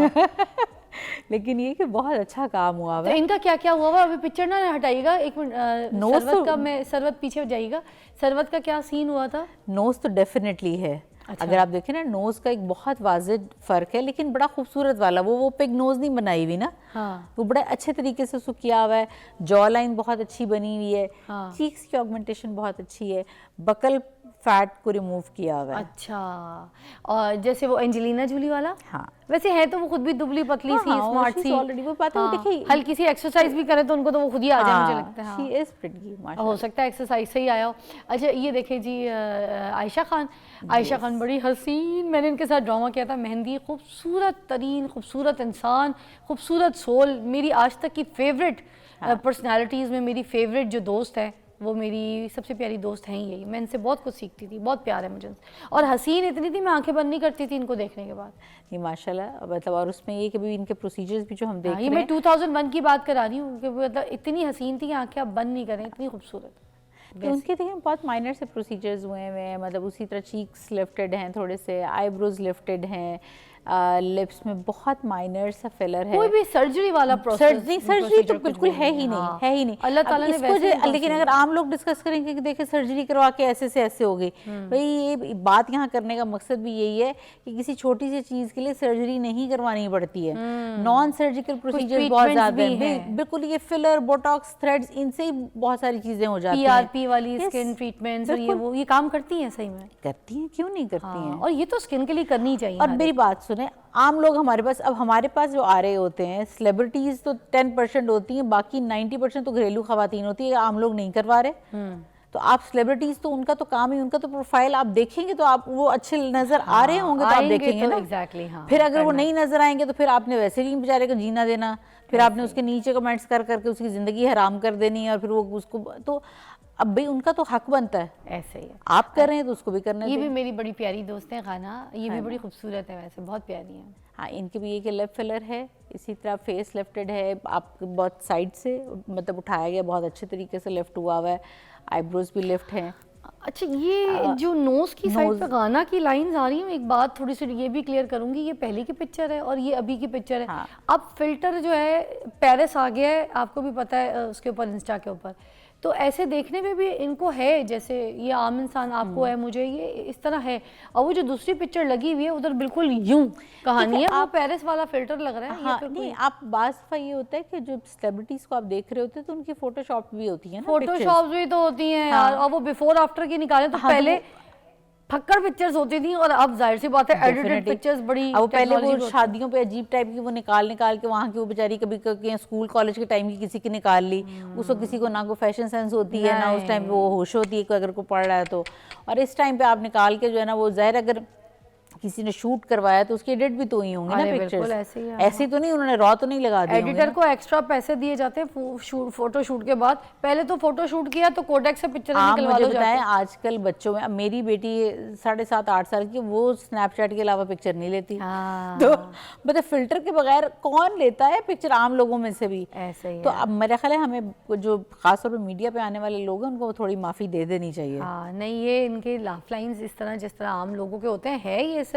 लेकिन ये कि बहुत अच्छा काम हुआ तो इनका क्या क्या हुआ? अभी पिक्चर ना हटाइएगा, एक मिनट, सरवत का मैं सरवत पीछे हो जाइएगा, सरवत का क्या सीन हुआ था? नोज तो डेफिनेटली है। अच्छा। अगर आप देखें ना, नोज का एक बहुत वाजिद फर्क है, लेकिन बड़ा खूबसूरत वाला, वो पिग नोज नहीं बनाई हुई ना। हाँ। वो बड़ा अच्छे तरीके से उसको किया हुआ है। जॉ लाइन बहुत अच्छी बनी हुई है। हाँ। चीक्स की ऑगमेंटेशन बहुत अच्छी है। बकल फैट को रिमूव किया हुआ है। अच्छा। और जैसे वो एंजेलिना जूली वाला, हाँ, वैसे है तो वो खुद भी दुबली पतली सी, स्मार्ट सी, ऑलरेडी वो बात है। देखिए हल्की सी एक्सरसाइज भी करे तो उनको तो वो खुद ही आ जाए, मुझे लगता है। शी इज प्रिटी, माशाल्लाह। हो सकता है एक्सरसाइज से ही आया हो। अच्छा, ये देखे जी, आयशा खान बड़ी हसीन, मैंने इनके साथ ड्रामा किया था मेहंदी, खूबसूरत तरीन, खूबसूरत इंसान, खूबसूरत सोल, मेरी आज तक की फेवरेट पर्सनैलिटीज़ में मेरी फेवरेट जो दोस्त है, वो मेरी सबसे प्यारी दोस्त हैं यही। मैं इनसे बहुत कुछ सीखती थी, बहुत प्यार है मुझे, और हसीन इतनी थी, मैं आंखें बंद नहीं करती थी इनको देखने के बाद। नहीं माशाल्लाह, मतलब और उसमें ये कि भी इनके प्रोसीजर्स भी जो हम देख रहे हैं, ये मैं 2001 की बात करा रही हूँ कि मतलब इतनी हसीन थी कि आंखें आप बंद नहीं करें, इतनी खूबसूरत। तो उनके देखिए बहुत माइनर से प्रोसीजर्स हुए हैं, मतलब उसी तरह चीक्स लिफ्टेड हैं, थोड़े से आईब्रोज लिफ्टेड हैं, लिप्स में बहुत माइनर सा फिलर है। कोई भी सर्जरी वाला सर्जरी तो बिल्कुल है ही नहीं, हाँ। है ही नहीं। अल्लाह ताला ने वैसे ही लेकिन अगर आम लोग डिस्कस करेंगे कि देखिए सर्जरी करवा के ऐसे से ऐसे हो गई, भाई ये बात यहाँ करने का मकसद भी यही है कि किसी छोटी सी चीज के लिए सर्जरी नहीं करवानी पड़ती है। नॉन सर्जिकल प्रोसीजर बहुत ज्यादा हैं, बिल्कुल। ये फिलर, बोटॉक्स, थ्रेड्स, इनसे ही बहुत सारी चीजें हो जाती हैं। पीआरपी वाली स्किन ट्रीटमेंट्स और ये काम करती हैं, सही में करती हैं, क्यों नहीं करती हैं। और ये तो स्किन के लिए करनी चाहिए। और मेरी बात सुने, आम लोग हमारे पास जो आ रहे होते हैं, सेलिब्रिटीज तो 10% होती हैं, बाकी 90% तो घरेलू खवातीन होती है, आम लोग नहीं करवा रहे। तो आप सेलिब्रिटीज तो उनका तो काम ही, उनका तो प्रोफाइल आप देखेंगे तो आप वो अच्छे नजर आ रहे होंगे तो आप देखेंगे ना। एग्जैक्टली, हाँ। फिर अगर वो नहीं नजर आएंगे तो फिर आपने वैसे ही बेचारे को जीना देना, फिर आपने उसके नीचे कमेंट्स कर करके उसकी जिंदगी हराम कर देनी है, और फिर वो उसको तो अब भाई उनका तो हक बनता है, ऐसे ही है। आप कर रहे हैं तो उसको भी करना ये चाहिए। भी मेरी बड़ी प्यारी दोस्त है खाना, ये भी बड़ी खूबसूरत है, वैसे बहुत प्यारी है। हाँ, इनके भी ये कि लिप फिलर है, इसी तरह फेस लिफ्टेड है, आपको बहुत साइड से मतलब उठाया गया, बहुत अच्छे तरीके से लिफ्ट हुआ है, आईब्रोज भी लिफ्ट हैं। अच्छा, ये जो नोज की साइड पे गाना की लाइंस आ रही हैं, एक बात थोड़ी सी ये भी क्लियर करूंगी, ये पहले की पिक्चर है और ये अभी की पिक्चर है। हाँ। अब फिल्टर जो है पेरिस आ गया है, आपको भी पता है, उसके ऊपर इंस्टा के ऊपर, तो ऐसे देखने में भी इनको है जैसे ये आम इंसान आपको है, मुझे ये इस तरह है। और वो जो दूसरी पिक्चर लगी हुई है उधर बिल्कुल यूं कहानी है, वो पेरिस वाला फिल्टर लग रहा है। हाँ, नहीं, आप बात दफा ये होता है कि जो सेलिब्रिटीज को आप देख रहे होते हैं तो उनकी फोटोशॉप भी होती है ना, फोटोशॉप भी तो होती हैं यार, और वो बिफोर आफ्टर की निकाले तो पहले फक्कड़ पिक्चर्स होती थी और अब जाहिर सी बात है एडिटेड पिक्चर्स बड़ी। अब पहले वो शादियों पे अजीब टाइप की वो निकाल के वहाँ की वो बेचारी कभी स्कूल कॉलेज के टाइम की किसी की निकाल ली, उसको किसी को ना कोई फैशन सेंस होती है ना उस टाइम वो होश होती है अगर कोई पढ़ रहा है तो, और इस टाइम पे आप निकाल के जो है ना वो जाहिर अगर किसी ने शूट करवाया तो उसके एडिट भी तो ही होंगे ना पिक्चर्स, ऐसे तो नहीं उन्होंने रॉ तो नहीं लगा दिया। एडिटर को एक्स्ट्रा पैसे दिए जाते हैं फोटो शूट के बाद, पहले तो फोटो शूट किया तो कोडेक से पिक्चर निकलवा लो। बताएं आजकल बच्चों में, अब मेरी बेटी 7.5-8 साल की, वो स्नैपचैट के अलावा पिक्चर नहीं लेती। तो मतलब फिल्टर के बगैर कौन लेता है पिक्चर आम लोगों में से भी, ऐसे ही। तो अब मेरा ख्याल है हमें जो खासतौर पर मीडिया पे आने वाले लोग हैं उनको थोड़ी माफी दे देनी चाहिए। हाँ, नहीं, ये इनके लाफ लाइन्स इस तरह जिस तरह आम लोगों के होते हैं है ये सब।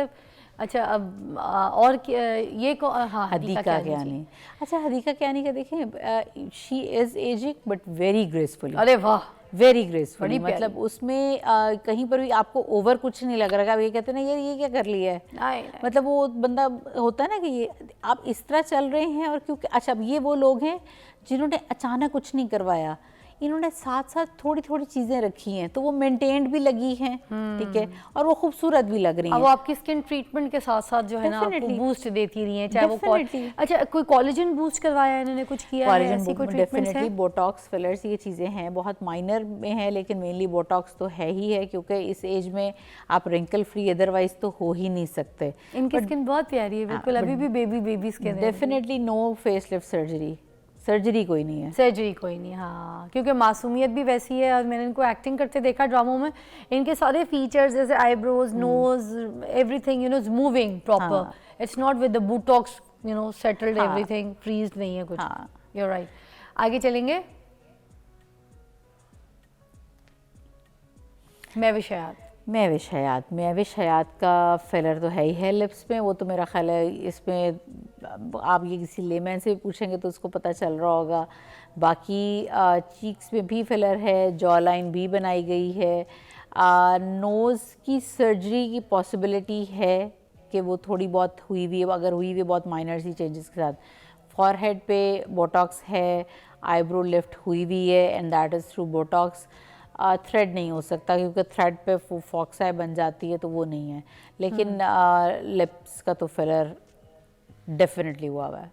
अच्छा, अब और ये हाँ, हदीका कियानी। अच्छा, हदीका कियानी का देखें, she is ageing but very gracefully. अरे वाह, वेरी ग्रेसफुली, मतलब उसमें कहीं पर भी आपको ओवर कुछ नहीं लग रहा है। ये कहते हैं ना यार ये क्या कर लिया है, मतलब वो बंदा होता है ना कि ये आप इस तरह चल रहे हैं, और क्योंकि अच्छा अब ये वो लोग हैं जिन्होंने अचानक कुछ नहीं करवाया, इन्होंने साथ साथ थोड़ी थोड़ी चीजें रखी हैं तो वो मेंटेन्ड भी लगी हैं, ठीक है, और वो खूबसूरत भी लग रही हैं। अब वो आपकी स्किन ट्रीटमेंट के साथ साथ जो है ना आपको बूस्ट देती रही हैं, चाहे वो अच्छा कोई कोलेजन बूस्ट करवाया इन्होंने, कुछ किया है ऐसी कोई ट्रीटमेंट है? डेफिनेटली बोटॉक्स, फिलर्स, ये चीज़ें हैं, बहुत माइनर में है लेकिन मेनली बोटॉक्स तो है ही है, क्योंकि इस एज में आप रिंकल फ्री अदरवाइज तो हो ही नहीं सकते। इनकी स्किन बहुत प्यारी है, बिल्कुल अभी भी बेबी स्किन है। Definitely no face lift surgery कोई नहीं है, सर्जरी कोई नहीं। हाँ, क्योंकि मासूमियत भी वैसी है, और मैंने इनको एक्टिंग करते देखा ड्रामों में, इनके सारे फीचर्स जैसे eyebrows, nose, everything you know is moving proper, it's not with the botox you know settled, everything freeze नहीं है कुछ। You are right. आगे चलेंगे, महविश हयात का फिलर तो है ही है लिप्स में, वो तो मेरा ख्याल है इसमें आप ये किसी लेमैन से भी पूछेंगे तो उसको पता चल रहा होगा। बाकी चीक्स में भी फिलर है, जॉ लाइन भी बनाई गई है, नोज़ की सर्जरी की पॉसिबिलिटी है कि वो थोड़ी बहुत हुई हुई है, अगर हुई हुई बहुत माइनर सी चेंजेस के साथ। फॉरहेड पे बोटॉक्स है, आईब्रो लिफ्ट हुई हुई है and that is through Botox. Thread नहीं हो सकता क्योंकि थ्रेड पे फॉक्स आई बन जाती है तो वो नहीं है, लेकिन लिप्स का तो फिलर डेफिनेटली हुआ है,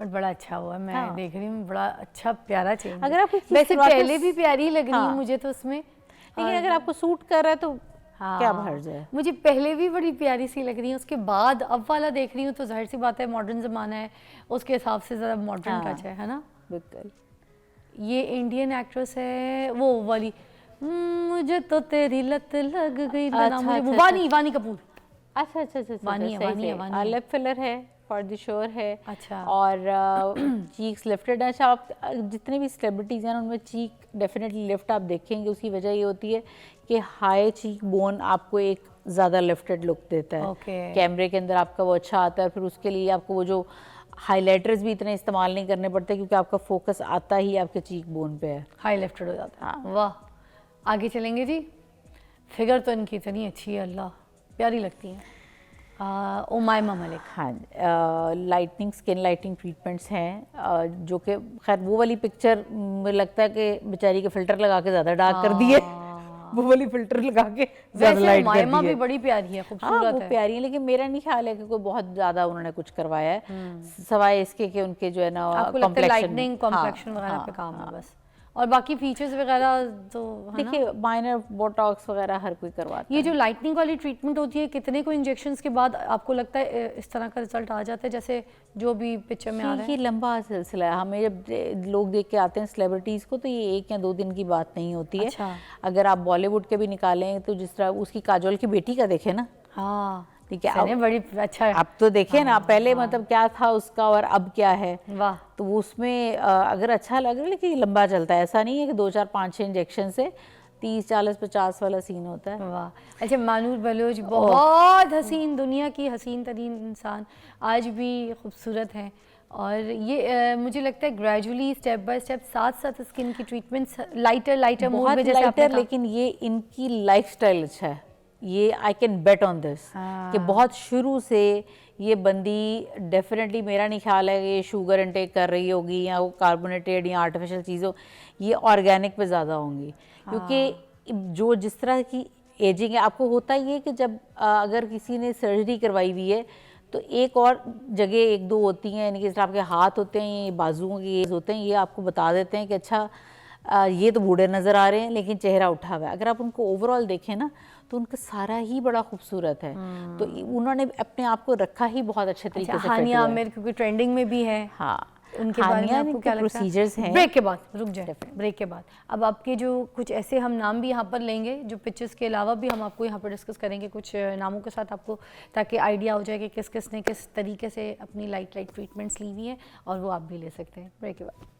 बट बड़ा अच्छा हुआ। मैं देख रही हूँ बड़ा अच्छा प्यारा चेंज। अगर आप वैसे पहले भी प्यारी लग रही है मुझे तो उसमें, लेकिन अगर आपको सूट कर रहा है तो क्या हर्ज है। मुझे पहले भी बड़ी प्यारी सी लग रही है, उसके बाद अब वाला देख रही हूँ तो जाहिर सी बात है मॉडर्न ज़माना है, उसके हिसाब से ज़रा मॉडर्न टच है ना। बिल्कुल। ये इंडियन एक्ट्रेस है वो वाली, मुझे तो तेरी लत लग गई, वानी कपूर। अच्छा वानी लिप फिलर है, फॉर द श्योर है। अच्छा, और चीक्स लिफ्टेड है। अच्छा, आप जितने भी सेलिब्रिटीज़ हैं उनमें चीक डेफिनेटली लिफ्ट आप देखेंगे, उसकी वजह ये होती है कि हाई चीक बोन आपको एक ज़्यादा लिफ्टेड लुक देता है। Okay. कैमरे के अंदर आपका वो अच्छा आता है, और फिर उसके लिए आपको वो जो हाइलाइटर्स भी इतने इस्तेमाल नहीं करने पड़ते, क्योंकि आपका फोकस आता ही आपके चीक बोन पे है। हाई लिफ्टेड हो जाता है। वाह, आगे चलेंगे जी। फिगर तो इनकी इतनी अच्छी है, अल्लाह, प्यारी लगती है। उमायमा मलिक। हाँ, लाइटनिंग, स्किन लाइटनिंग ट्रीटमेंट्स हैं, जो कि खैर वो वाली पिक्चर मुझे लगता है कि बेचारी के फ़िल्टर लगा के ज़्यादा डार्क कर दिए। वो वाली फ़िल्टर लगा के ज़्यादा वैसे लाइट कर उमायमा दी भी है। बड़ी प्यारी है, हाँ, खूबसूरत वो है। प्यारी है, लेकिन मेरा नहीं ख्याल है कि कोई बहुत ज़्यादा उन्होंने कुछ करवाया है, सवाए इसके कि उनके जो है ना आपको लगता है complexion- लाइटनिंग, कॉम्प्लेक्शन हाँ, वगैरह हाँ, पे काम है हाँ। बस, और बाकी फीचर्स वगैरह तो है ना। देखिए, माइनर बोटॉक्स वगैरह हर कोई करवाता ये है। जो लाइटनिंग वाली ट्रीटमेंट होती है, कितने को इंजेक्शंस के बाद आपको लगता है इस तरह का रिजल्ट आ जाता है, जैसे जो भी पिक्चर में आ रहा है? ये लंबा सिलसिला है। हमें जब लोग देख के आते हैं सेलिब्रिटीज़ को, तो ये 1 या 2 दिन की बात नहीं होती है। अच्छा। अगर आप बॉलीवुड के भी निकालें, तो जिस तरह उसकी काजोल की बेटी का देखें ना, हाँ ठीक है, सही है, बड़ी अच्छा है। अब तो देखिए ना, पहले मतलब क्या था उसका और अब क्या है। वाह, तो वो उसमें अगर अच्छा लग रहा है, लेकिन ये लंबा चलता है, ऐसा नहीं है कि 2, 4, 5, 6 इंजेक्शन से 30, 40, 50 वाला सीन होता है। वाह। अच्छा, मानूर बलोच बहुत हसीन, दुनिया की हसीन तरीन इंसान, आज भी खूबसूरत हैं, और ये मुझे लगता है ग्रेजुअली स्टेप बाय स्टेप साथ साथ स्किन की ट्रीटमेंट्स लाइटर मूड बहुत में, जैसे आपने लाइटर, कहा। लेकिन ये इनकी लाइफस्टाइल अच्छा है। ये I can bet on this कि बहुत शुरू से ये बंदी डेफिनेटली, मेरा नहीं ख्याल है कि ये शुगर इनटेक कर रही होगी या वो कार्बोनेटेड या आर्टिफिशियल चीज़ों, ये ऑर्गेनिक पे ज़्यादा होंगी, क्योंकि जो जिस तरह की एजिंग है, आपको होता ही है कि जब अगर किसी ने सर्जरी करवाई हुई है, तो एक और जगह 1-2 होती हैं, यानी कि जिस तरह आपके हाथ होते हैं, ये बाजुओं के होते हैं, ये आपको बता देते हैं कि अच्छा ये तो बूढ़े नज़र आ रहे हैं, लेकिन चेहरा उठा हुआ है। अगर आप उनको ओवरऑल देखें ना, तो उनका सारा ही बड़ा खूबसूरत है। तो उन्होंने अपने आप को रखा ही बहुत अच्छे तरीके से। हानिया आमिर क्योंकि ट्रेंडिंग में भी है। हाँ, उनके बारे में आपको क्या लगता है? प्रोसीजर्स हैं। ब्रेक के बाद, रुक जाए, ब्रेक के बाद अब आपके जो कुछ ऐसे हम नाम भी यहाँ पर लेंगे, जो पिक्चर्स के अलावा भी हम आपको यहाँ पर डिस्कस करेंगे कुछ नामों के साथ आपको, ताकि आइडिया हो जाए कि किस किस ने किस तरीके से अपनी लाइट ट्रीटमेंट्स ली हुई हैं, और वो आप भी ले सकते हैं। ब्रेक के बाद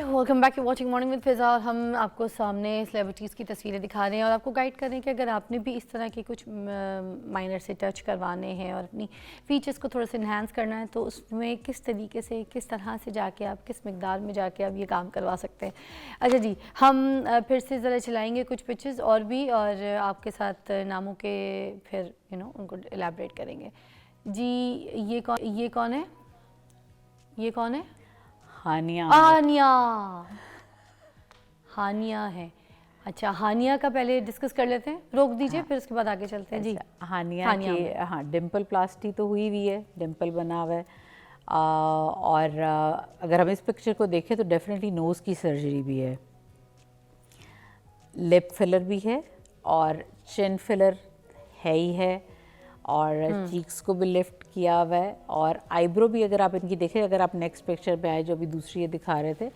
welcome back, you watching morning with Fiza, और हम आपको सामने सेलिब्रिटीज़ की तस्वीरें दिखा रहे हैं और आपको गाइड कर रहे हैं कि अगर आपने भी इस तरह के कुछ माइनर से टच करवाने हैं और अपनी फीचर्स को थोड़ा सा इन्हांस करना है, तो उसमें किस तरीके से, किस तरह से जाके आप, किस मिकदार में जाके आप ये काम करवा सकते हैं। अच्छा जी, हम फिर से ज़रा चलाएँगे कुछ पिक्चर्स और भी, और आपके साथ नामों के फिर उनको एलैबोरेट करेंगे। जी, ये कौन है? ये कौन है? हानिया। हानिया है। अच्छा, हानिया का पहले डिस्कस कर लेते हैं, रोक दीजिए, फिर उसके बाद आगे चलते हैं। जी, हानिया की हाँ, डिम्पल प्लास्टी तो हुई हुई है, डिम्पल बना हुआ है, और अगर हम इस पिक्चर को देखें तो डेफिनेटली नोज़ की सर्जरी भी है, लिप फिलर भी है, और चिन फिलर है ही है, और चीक्स को भी लिफ्ट किया हुआ है, और आईब्रो भी अगर आप इनकी देखें, अगर आप नेक्स्ट पिक्चर पे आए जो अभी दूसरी ये दिखा रहे थे,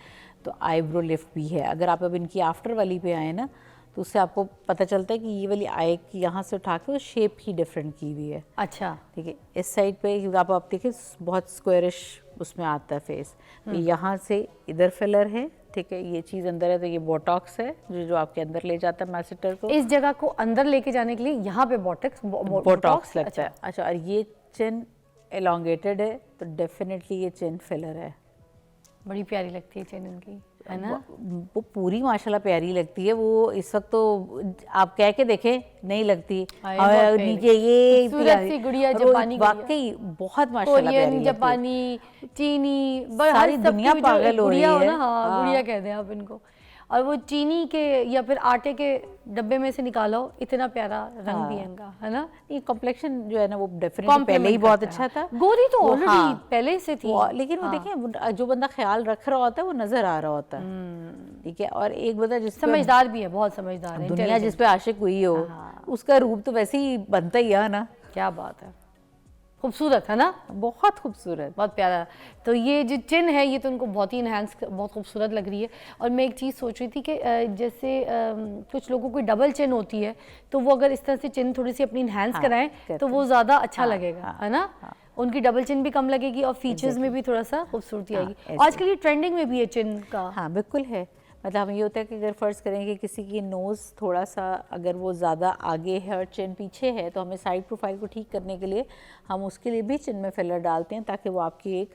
तो आईब्रो लिफ्ट भी है। अगर आप अब इनकी आफ्टर वाली पे आए ना, तो उससे आपको पता चलता है कि ये वाली आई की यहाँ से उठा के वो शेप ही डिफरेंट की हुई है। अच्छा, ठीक है, इस साइड पे आप देखिए बहुत स्क्वायरिश उसमें आता है फेस, तो यहाँ से इधर फिलर है, ठीक है, ये चीज़ अंदर है, तो ये बोटॉक्स है जो आपके अंदर ले जाता है मैसेटर को। इस जगह को अंदर लेके जाने के लिए यहाँ पे बोटॉक्स लगता है। अच्छा, और ये चिन एलोंगेटेड है, तो डेफिनेटली ये चिन फिलर है। बड़ी प्यारी लगती है चिन इनकी, है ना? वो पूरी माशाल्लाह प्यारी लगती है। वो इस वक्त तो आप कह के देखें नहीं लगती, नीचे ये खूबसूरत सी गुड़िया, जापानी वाकई बहुत माशाल्लाह प्यारी लगती है। जापानी, चीनी, सारी दुनिया पागल हो रही है। हाँ, गुड़िया कहते हैं आप इनको। और वो चीनी के या फिर आटे के डब्बे में से निकालो, इतना प्यारा रंग भी है इनका, है ना? ये कॉम्प्लेक्शन जो है ना, वो डेफिनेटली पहले ही बहुत अच्छा था। गोरी तो ऑलरेडी पहले से थी, लेकिन वो देखें, जो बंदा ख्याल रख रहा होता है वो नजर आ रहा होता है, ठीक है। और एक बंदा जिस समझदार भी है, बहुत समझदार है, दुनिया जिस पे आशिक हुई हो, उसका रूप तो वैसे ही बनता ही है ना। क्या बात है, खूबसूरत है ना? बहुत खूबसूरत, बहुत प्यारा। तो ये जो चिन है, ये तो उनको बहुत ही इन्हांस, बहुत खूबसूरत लग रही है। और मैं एक चीज़ सोच रही थी कि जैसे कुछ लोगों की डबल चिन होती है, तो वो अगर इस तरह से चिन थोड़ी सी अपनी इन्हांस कराएं तो वो ज़्यादा अच्छा लगेगा, है ना? उनकी डबल चिन भी कम लगेगी और फीचर्स में भी थोड़ा सा खूबसूरती आएगी। आजकल ये ट्रेंडिंग में भी है चिन का। हाँ बिल्कुल है। मतलब हमें ये होता है कि अगर फ़र्ज़ करें कि किसी की नोज़ थोड़ा सा अगर वो ज़्यादा आगे है और चिन पीछे है, तो हमें साइड प्रोफाइल को ठीक करने के लिए हम उसके लिए भी चिन में फिलर डालते हैं, ताकि वो आपकी एक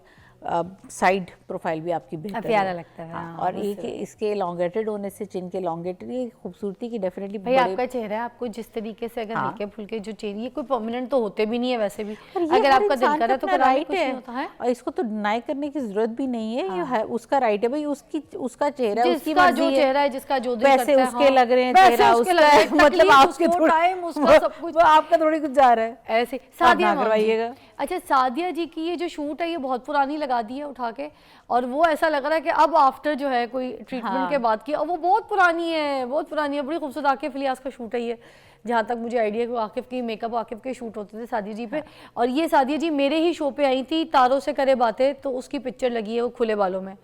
साइड प्रोफाइल भी आपकी बेहतर प्यारा हो। लगता है। हाँ, हाँ, और एक इसके एलोंगेटेड होने से, चिन के एलोंगेटेड, ये खूबसूरती की डेफिनेटली भाई आपका चेहरा है, आपको जिस तरीके से अगर हाँ। हल्के फुल्के जो चेहरे, ये कोई परमानेंट तो होते भी नहीं है वैसे भी, और ये अगर हर आपका दिल इंसान करे का तो अपना कराने राइट कुछ नहीं होता है। और इसको तो डिनाई करने की जरूरत भी नहीं है। ये है उसका राइट है भाई, उसका चेहरा है, उसकी जिसका मर्जी जो है। चेहरा है, जिसका जो दिल पैसे करता है, उसके हाँ। लग रहे हैं, पैसे चेहरा उसके उसका लग रहे है, हैं, मतलब तकलीफ आपके उसको, थोड़ा टाइम उसका, सब कुछ वो आपका थोड़ी कुछ जा रहा है। ऐसे। सादिया ना मैम जी। करवाइएगा। अच्छा, सादिया जी की ये जो शूट है ये बहुत पुरानी लगा दी है उठा के, और वो ऐसा लग रहा है कि अब आफ्टर जो है कोई ट्रीटमेंट हाँ। के बाद की, और वो बहुत पुरानी है, बहुत पुरानी है। बड़ी खूबसूरत आकिफ इलियास का शूट है ये, जहाँ तक मुझे आइडिया है कि आकिफ की मेकअप, आकिफ के शूट होते थे सादिया जी पे। और ये सादिया जी मेरे ही शो पे आई थी, तारों से करे बातें, तो उसकी पिक्चर लगी है वो खुले बालों में।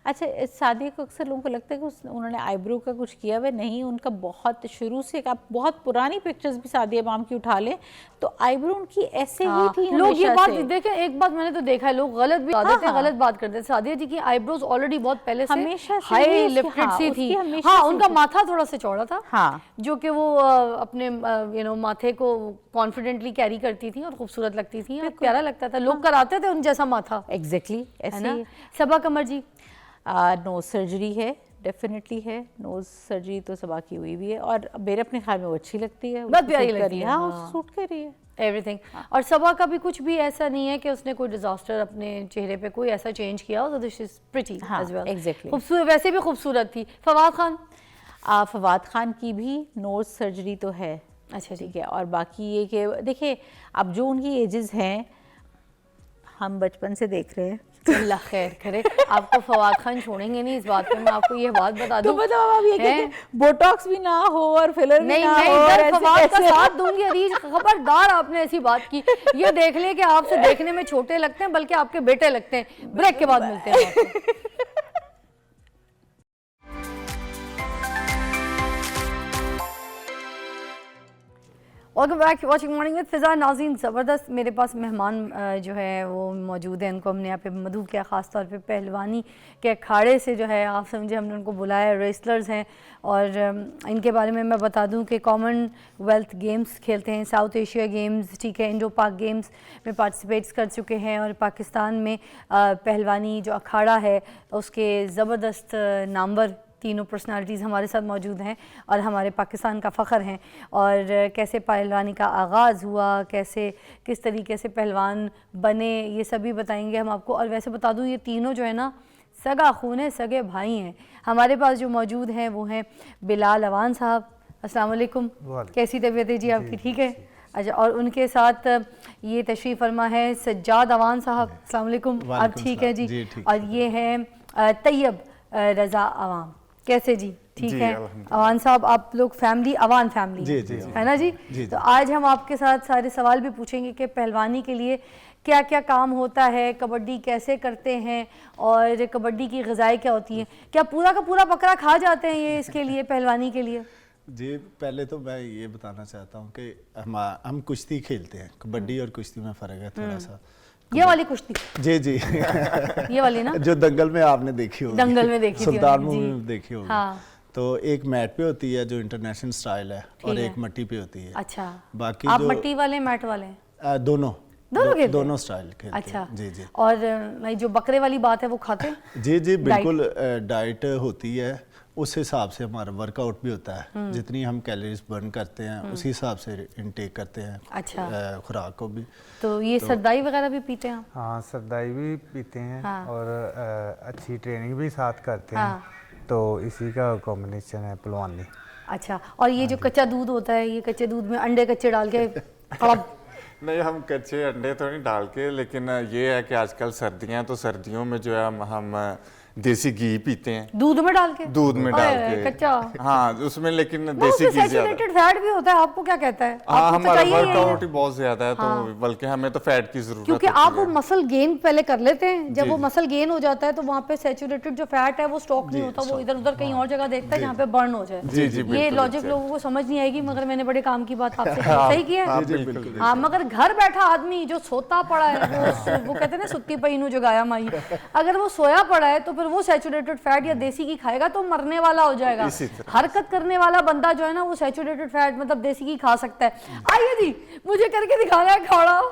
अच्छा, सादिया को अक्सर लोगों को लगता है कि उन्होंने आईब्रो का कुछ किया हुआ नहीं, उनका बहुत शुरू से, आप बहुत पुरानी पिक्चर्स भी सादिया माम की उठा लें तो आईब्रो उनकी ऐसे ही थी लोग ये हमेशा बात से। देखें, एक बात मैंने तो देखा है, लोग गलत भी बता देते हैं, हाँ। गलत बात करते हैं। सादिया जी की आईब्रोज ऑलरेडी बहुत पहले से हमेशा से हाई ही उसकी- लिफ्टेड हाँ, सी उसकी थी। हमेशा हाँ, से उनका थी। माथा थोड़ा सा चौड़ा था, हाँ। जो कि वो अपने माथे को कॉन्फिडेंटली कैरी करती थी और खूबसूरत लगती थी और प्यारा लगता था। लोग कराते थे उन जैसा माथा, एग्जैक्टली है ऐसे ना। ही। सबा कमर जी, नोज सर्जरी है, डेफिनेटली है। नोज सर्जरी तो सबा की हुई भी है, और मेरे अपने ख्याल में वो अच्छी लगती है, बहुत उसको प्यारी सूट कर लगती रही है, हाँ, हाँ। उसको सूट कर रही है। एवरीथिंग। और सबा का भी कुछ भी ऐसा नहीं है कि उसने कोई डिजास्टर अपने चेहरे पे कोई ऐसा चेंज किया हो, तो दिस इज प्रिटी हाँ, एज वेल। exactly। खूबसूरत, वैसे भी खूबसूरत थी। फवाद खान, फवाद खान की भी नोज सर्जरी तो है। अच्छा जी। ठीक है, और बाकी ये कि देखिए अब जो उनकी एजेस हैं, हम बचपन से देख रहे हैं। अल्लाह खैर करे, आपको फवाद खान छोड़ेंगे नहीं इस बात पे, मैं आपको ये बात बता तो दूं। मतलब आप ये हैं? कि बोटॉक्स भी ना हो और फिलर भी नहीं, ना मैं हो और इधर ऐसे फवाद का कैसे- साथ दूंगी अरीज, खबरदार आपने ऐसी बात की। ये देख ले कि आपसे देखने में छोटे लगते हैं, बल्कि आपके बेटे लगते हैं। ब्रेक के बाद मिलते हैं आपको। Welcome back, watching morning with Fiza. नाज़रीन, ज़बरदस्त मेरे पास मेहमान जो है वो मौजूद हैं। उनको हमने यहाँ पे मदऊ किया, ख़ास तौर पे पहलवानी के अखाड़े से जो है, आप समझे, हमने उनको बुलाया। रेसलर्स हैं और इनके बारे में मैं बता दूं कि कॉमनवेल्थ गेम्स खेलते हैं, साउथ एशिया गेम्स, ठीक है, इंडो पाक गेम्स में पार्टिसिपेट्स कर चुके हैं, और पाकिस्तान में पहलवानी जो अखाड़ा है उसके ज़बरदस्त नामवर तीनों पर्सनालिटीज़ हमारे साथ मौजूद हैं और हमारे पाकिस्तान का फ़ख्र हैं। और कैसे पहलवानी का आगाज़ हुआ, कैसे किस तरीके से पहलवान बने, ये सभी बताएंगे हम आपको। और वैसे बता दूं, ये तीनों जो है ना, सगा खून है, सगे भाई हैं। हमारे पास जो मौजूद हैं वो हैं बिलाल अवान साहब। अस्सलाम वालेकुम, कैसी तबीयत है जी आपकी? ठीक है। अच्छा, और उनके साथ ये तशरीफ़ फरमा है सज्जाद अवान साहब। अस्सलाम वालेकुम, आप ठीक है जी? और ये हैं तैयब रज़ा अवाम। कैसे जी? ठीक है अवान साहब, आप लोग फैमिली, अवान फैमिली है ना जी? तो आज हम आपके साथ सारे सवाल भी पूछेंगे कि पहलवानी के लिए क्या क्या काम होता है, कबड्डी कैसे करते हैं, और कबड्डी की ग़िज़ाएँ क्या होती हैं। क्या पूरा का पूरा बकरा खा जाते हैं ये इसके लिए, पहलवानी के लिए? जी, पहले तो मैं ये बताना चाहता हूँ कि हम कुश्ती खेलते हैं। कबड्डी और कुश्ती में फ़र्क है थोड़ा सा। ये वाली कुश्ती? जी जी ये वाली ना, जो दंगल में आपने देखी होगी, दंगल में देखी थी, सुल्तान जी। मूवी में देखी होगी। हाँ। तो एक मैट पे होती है जो इंटरनेशनल स्टाइल है, और एक मट्टी पे होती है। अच्छा, बाकी आप जो मट्टी वाले, मैट वाले? दोनों खेलते हैं? दोनों स्टाइल खेलते अच्छा हैं। जी जी। और भाई जो बकरे वाली बात है वो खाते हैं? जी जी बिल्कुल, डाइट होती है, उस हिसाब से हमारा वर्कआउट भी होता है। जितनी हम कैलोरीज बर्न करते हैं उसी हिसाब से इनटेक करते हैं। अच्छा। खुराक को भी। तो ये सरदाई वगैरह भी पीते हैं? हाँ, सरदाई भी पीते हैं। हाँ। और अच्छी ट्रेनिंग भी साथ करते हाँ। हैं, तो इसी का कॉम्बिनेशन है पहलवानी। अच्छा, और ये जो कच्चा दूध होता है, ये कच्चे दूध में अंडे कच्चे डाल के अब नहीं, हम कच्चे अंडे तो नहीं डाल के, लेकिन ये है कि आजकल सर्दियां, तो सर्दियों में जो है हम देसी घी पीते हैं, दूध में डाल के, दूध में डाल ओए, के कच्चा। हाँ, उसमें लेकिन वो देसी उसमें घी ज्यादा। सैचुरेटेड फैट भी होता है, आपको क्या कहता है? हाँ, आपको तो हमारा चाहिए ही वर्कआउट है। ही बहुत ज्यादा है, तो बल्कि हमें तो फैट की जरूरत क्योंकि होती आप वो है। मसल गेन पहले कर लेते हैं, जब वो मसल गेन हो जाता है तो वहाँ पे सैचुरेटेड जो फैट है वो स्टॉक नहीं होता, वो इधर उधर कहीं और जगह देखता है जहाँ पे बर्न हो जाए। जी जी, ये बिल्कुल, लॉजिक exactly। लोगों को समझ नहीं आएगी, मगर मैंने बड़े काम की बात आपसे सही की है। हाँ, बिल्कुल। हाँ, मगर घर बैठा आदमी जो सोता पड़ा है, वो कहते हैं ना, सुत्ती पई नू जगाया माई, अगर वो सोया पड़ा है तो फिर वो सैचुरेटेड फैट या देसी घी खाएगा तो मरने वाला हो जाएगा। इसी तरह। हरकत करने वाला बंदा जो है ना वो सैचुरेटेड फैट मतलब देसी घी खा सकता है। आइए जी, मुझे करके दिखाना है खड़ा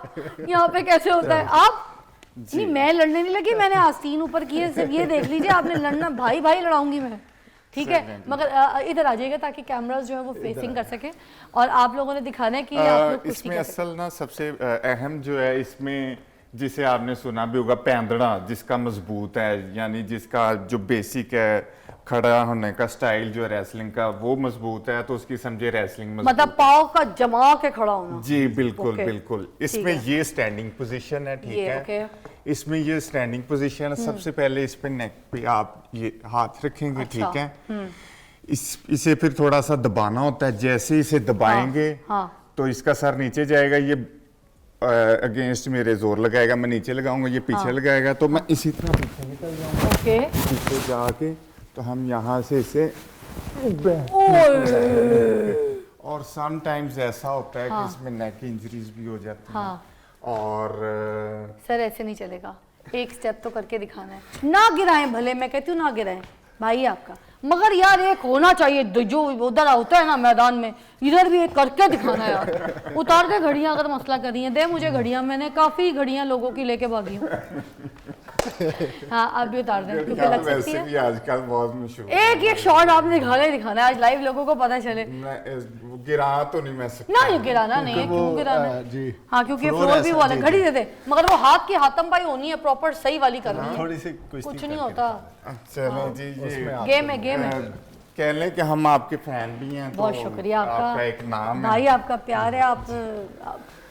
यहाँ पे कैसे होता है। आप नहीं, मैं लड़ने नहीं लगी, मैंने आस्तीन ऊपर किए, सिर्फ ये देख लीजिए, आपने लड़ना भाई भाई लड़ाऊंगी मैं, ठीक है। मगर इधर आ जाइएगा ताकि कैमरास जो है वो फेसिंग कर सके और आप लोगों ने दिखाना है कि आप लोग कुश्ती इसमें कैसे- असल ना सबसे अहम जो है इसमें, जिसे आपने सुना भी होगा, पैंदड़ा, जिसका मजबूत है, यानी जिसका जो बेसिक है खड़ा होने का स्टाइल जो है रेसलिंग का वो मजबूत है, तो उसकी समझे रेसलिंग मजबूत मतलब पाव का जमा के खड़ा होना। जी बिल्कुल ओके। बिल्कुल। इसमें ये स्टैंडिंग पोजीशन है, ठीक ये, है। ओके। इसमें ये स्टैंडिंग पोजीशन है। सबसे पहले इस पे नेक पे आप ये हाथ रखेंगे, अच्छा। ठीक है। इसे फिर थोड़ा सा दबाना होता है। जैसे इसे दबाएंगे हाँ। तो इसका सर नीचे जाएगा, ये अगेंस्ट मेरे जोर लगाएगा, मैं नीचे लगाऊंगा, ये पीछे लगाएगा, तो मैं इसी तरह पीछे निकल जाऊंगा। ओके। पीछे जाके तो हम यहाँ से इसे और समटाइम्स ऐसा होता है कि इसमें नेक इंजरीज भी हो जाती हैं। और सर ऐसे नहीं चलेगा, एक स्टेप तो करके दिखाना है। ना गिराएं भले, मैं कहती हूँ ना गिराएं भाई आपका, मगर यार एक होना चाहिए जो उधर होता है ना मैदान में, इधर भी एक करके दिखाना है यार। उतार के घड़ियां अगर मसला कर रही हैं, दे मुझे घड़ियां, मैंने काफी घड़ियां लोगों की लेके भागी हूँ। हाँ आप भी उतार दें क्योंकि लग सकती वैसे है। भी आजकल बहुत मशहूर एक एक शॉट आपने दिखाना है आज लाइव, लोगों को पता चले। मैं गिरा तो नहीं मैं सकता। ना गिराना नहीं है, क्यों गिराना है? जी हाँ क्योंकि फ्लोर फ्लोर भी ऐसा, वाला जी, घड़ी जी। दे दे, मगर वो हाथ की हाथमपाई होनी है, प्रॉपर सही वाली करनी है, थोड़ी सी कुछ कुश्ती नहीं करके होता। चलें जी, ये गेम है, गेम है। कह लें कि हम आपके फैन भी हैं, बहुत तो शुक्रिया आपका एक नाम है। भाई, आपका प्यार है। आप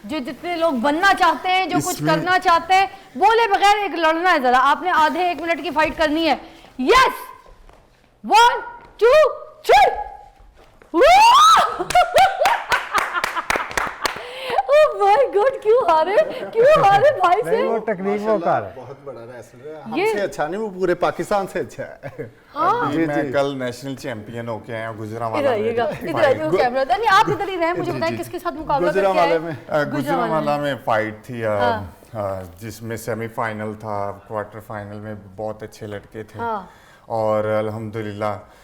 जो जितने लोग बनना चाहते हैं, जो कुछ इसमें- करना चाहते हैं, बोले बगैर एक लड़ना है। जरा आपने आधे 1 मिनट की फाइट करनी है। यस 1 2 3 ओह माय गॉड, क्यों हारे भाई से? नहीं वो टेक्निक वो कर बहुत बड़ा रेसलर है, ये- हमसे अच्छा नहीं, वो पूरे पाकिस्तान से अच्छा है। अभी मैं कल नेशनल चैंपियन होके आया हूँ इधर गुजरांवाला आइएगा, इधर आइए, वो कैमरा नहीं, आप इधर ही रहे, मुझे बताएं किसके साथ मुकाबला करके आए? गुजरांवाला में। गुजरांवाला में फाइट थी जिसमें सेमीफाइनल था, क्वार्टर फाइनल में बहुत अच्छे लड़के थे। और अल्हम्दुलिल्लाह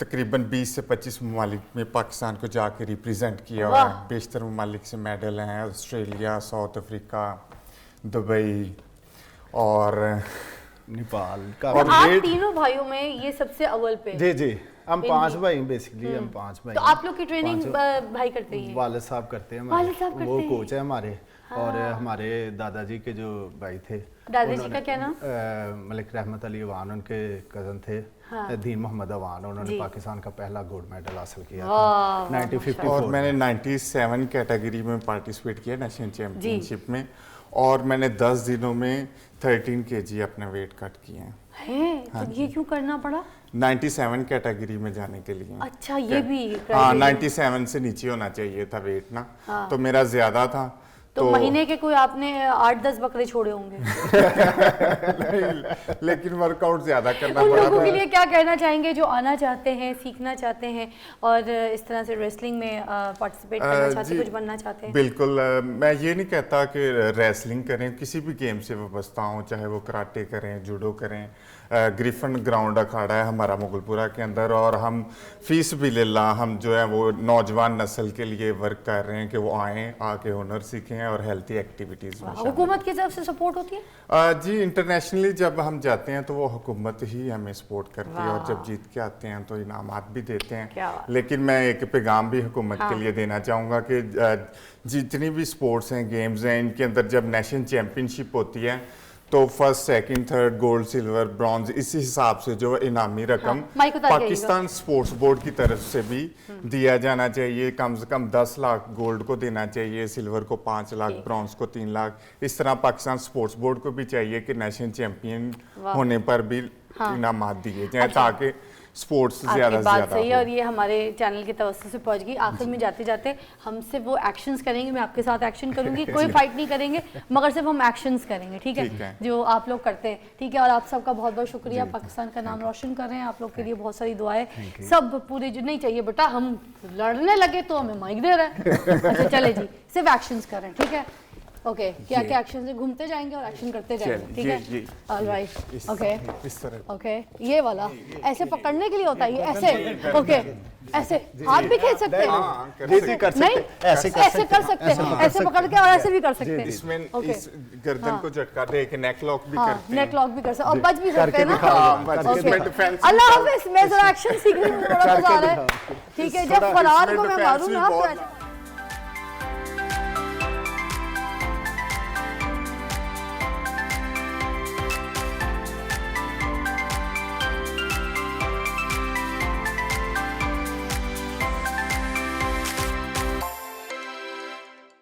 तकरीबन 20 से 25 ममालिक में पाकिस्तान को जाके रिप्रेजेंट किया हुआ है। बेशतर ममालिक से मेडल हैं, ऑस्ट्रेलिया, साउथ अफ्रीका, दुबई और नेपाल तो का। आप तीनों भाइयों में ये सबसे अव्वल पे? जी जी, हम 5 भाई बेसिकली, हम 5 भाई तो आप लोग की ट्रेनिंग भाई करते हैं? वालिद साहब करते हैं वालिद साहब हमारे, करते वो हैं। कोच है हमारे। और हमारे दादाजी के जो भाई थे, दादाजी का क्या नाम? मलिक रहमत अली अवान, उनके कजन थे। दीन मोहम्मद अवान, उन्होंने जी। पाकिस्तान का पहला गोल्ड मेडल हासिल किया वाह, था वाह, 1954 और मैंने 97 कैटेगरी में पार्टिसिपेट किया नेशनल चैंपियनशिप में। और मैंने 10 दिनों में 13 kg अपना वेट कट किया है। तो ये क्यों करना पड़ा? 97 कैटेगरी में जाने के लिए। अच्छा, ये भी हाँ, criteria। 97 से नीचे होना चाहिए था वेट ना, तो मेरा ज्यादा था। तो महीने के कोई आपने 8-10 बकरे छोड़े होंगे। लेकिन वर्कआउट ज्यादा करना उन पड़ा लोगों के था। लिए क्या कहना चाहेंगे जो आना चाहते हैं, सीखना चाहते हैं और इस तरह से रेसलिंग में पार्टिसिपेट करना चाहते हैं, कुछ बनना चाहते हैं? बिल्कुल, मैं ये नहीं कहता कि रेसलिंग करें, किसी भी गेम से वाबस्ता हूँ, चाहे वो कराटे करें, जूडो करें। ग्रिफन ग्राउंड अखाड़ा है हमारा मुगलपुरा के अंदर, और हम फीस भी ले हम जो है वो नौजवान नस्ल के लिए वर्क कर रहे हैं कि वो आएँ, आके हुनर सीखें और हेल्थी एक्टिविटीज़ में शामिल हुकूमत की तरफ से सपोर्ट होती है? जी, इंटरनेशनली जब हम जाते हैं तो वो हुकूमत ही हमें सपोर्ट करती है, और जब जीत के आते हैं तो इनामात भी देते क्या हैं। बात। लेकिन मैं एक पैगाम भी हुकूमत के लिए देना चाहूँगा कि जितनी भी स्पोर्ट्स हैं, गेम्स हैं, इनके अंदर जब नेशनल चैम्पियनशिप होती है तो first, second, third, gold, silver, bronze, इसी हिसाब से जो इनामी रकम माइक उतार के पाकिस्तान स्पोर्ट्स बोर्ड की तरफ से भी दिया जाना चाहिए। कम से कम 10 लाख गोल्ड को देना चाहिए, सिल्वर को 5 लाख, ब्रॉन्ज को 3 लाख। इस तरह पाकिस्तान स्पोर्ट्स बोर्ड को भी चाहिए कि नेशनल चैंपियन होने पर भी इनामात दिए जाए, ताकि स्पोर्ट्स ज्यादा आपकी से बात ज्यादा सही है हो। और ये हमारे चैनल की तवज्जो से पहुंच गई। आखिर में जाते जाते हम सिर्फ वो एक्शंस करेंगे, मैं आपके साथ एक्शन करूंगी, कोई फाइट नहीं करेंगे, मगर सिर्फ हम एक्शंस करेंगे, ठीक है, जो आप लोग करते हैं, ठीक है। और आप सबका बहुत बहुत शुक्रिया, पाकिस्तान का नाम रोशन कर रहे हैं, आप लोग के लिए बहुत सारी दुआएं, सब पूरी जो नहीं चाहिए बेटा, हम लड़ने लगे तो हमें माइक दे रहे हैं। अच्छा चले जी, सिर्फ एक्शंस कर रहे हैं, ठीक है। ओके, क्या क्या एक्शन है, घूमते जाएंगे और एक्शन करते जाएंगे, ठीक है, ऑलराइट, ओके इस तरह ओके, ये वाला ऐसे पकड़ने के लिए होता है ये, ऐसे, ओके, ऐसे हाथ भी खींच सकते हैं, जी कर सकते नहीं हैं, ऐसे ऐसे कर सकते हैं, ऐसे पकड़ के और ऐसे भी कर सकते हैं, इसमें ओके, इस गर्दन को झटका दे के नेक लॉक भी करते हैं। नेक लॉक भी कर सकते हैं और बच भी सकते हैं ना, इसमें डिफेंस अल्लाह हाफिज, मैं जरा एक्शन सीखने में बड़ा मजा आ रहा है, ठीक है, जब फरार को मैं इसमें मारूं ना defense भी तो बहुत- ऐसे-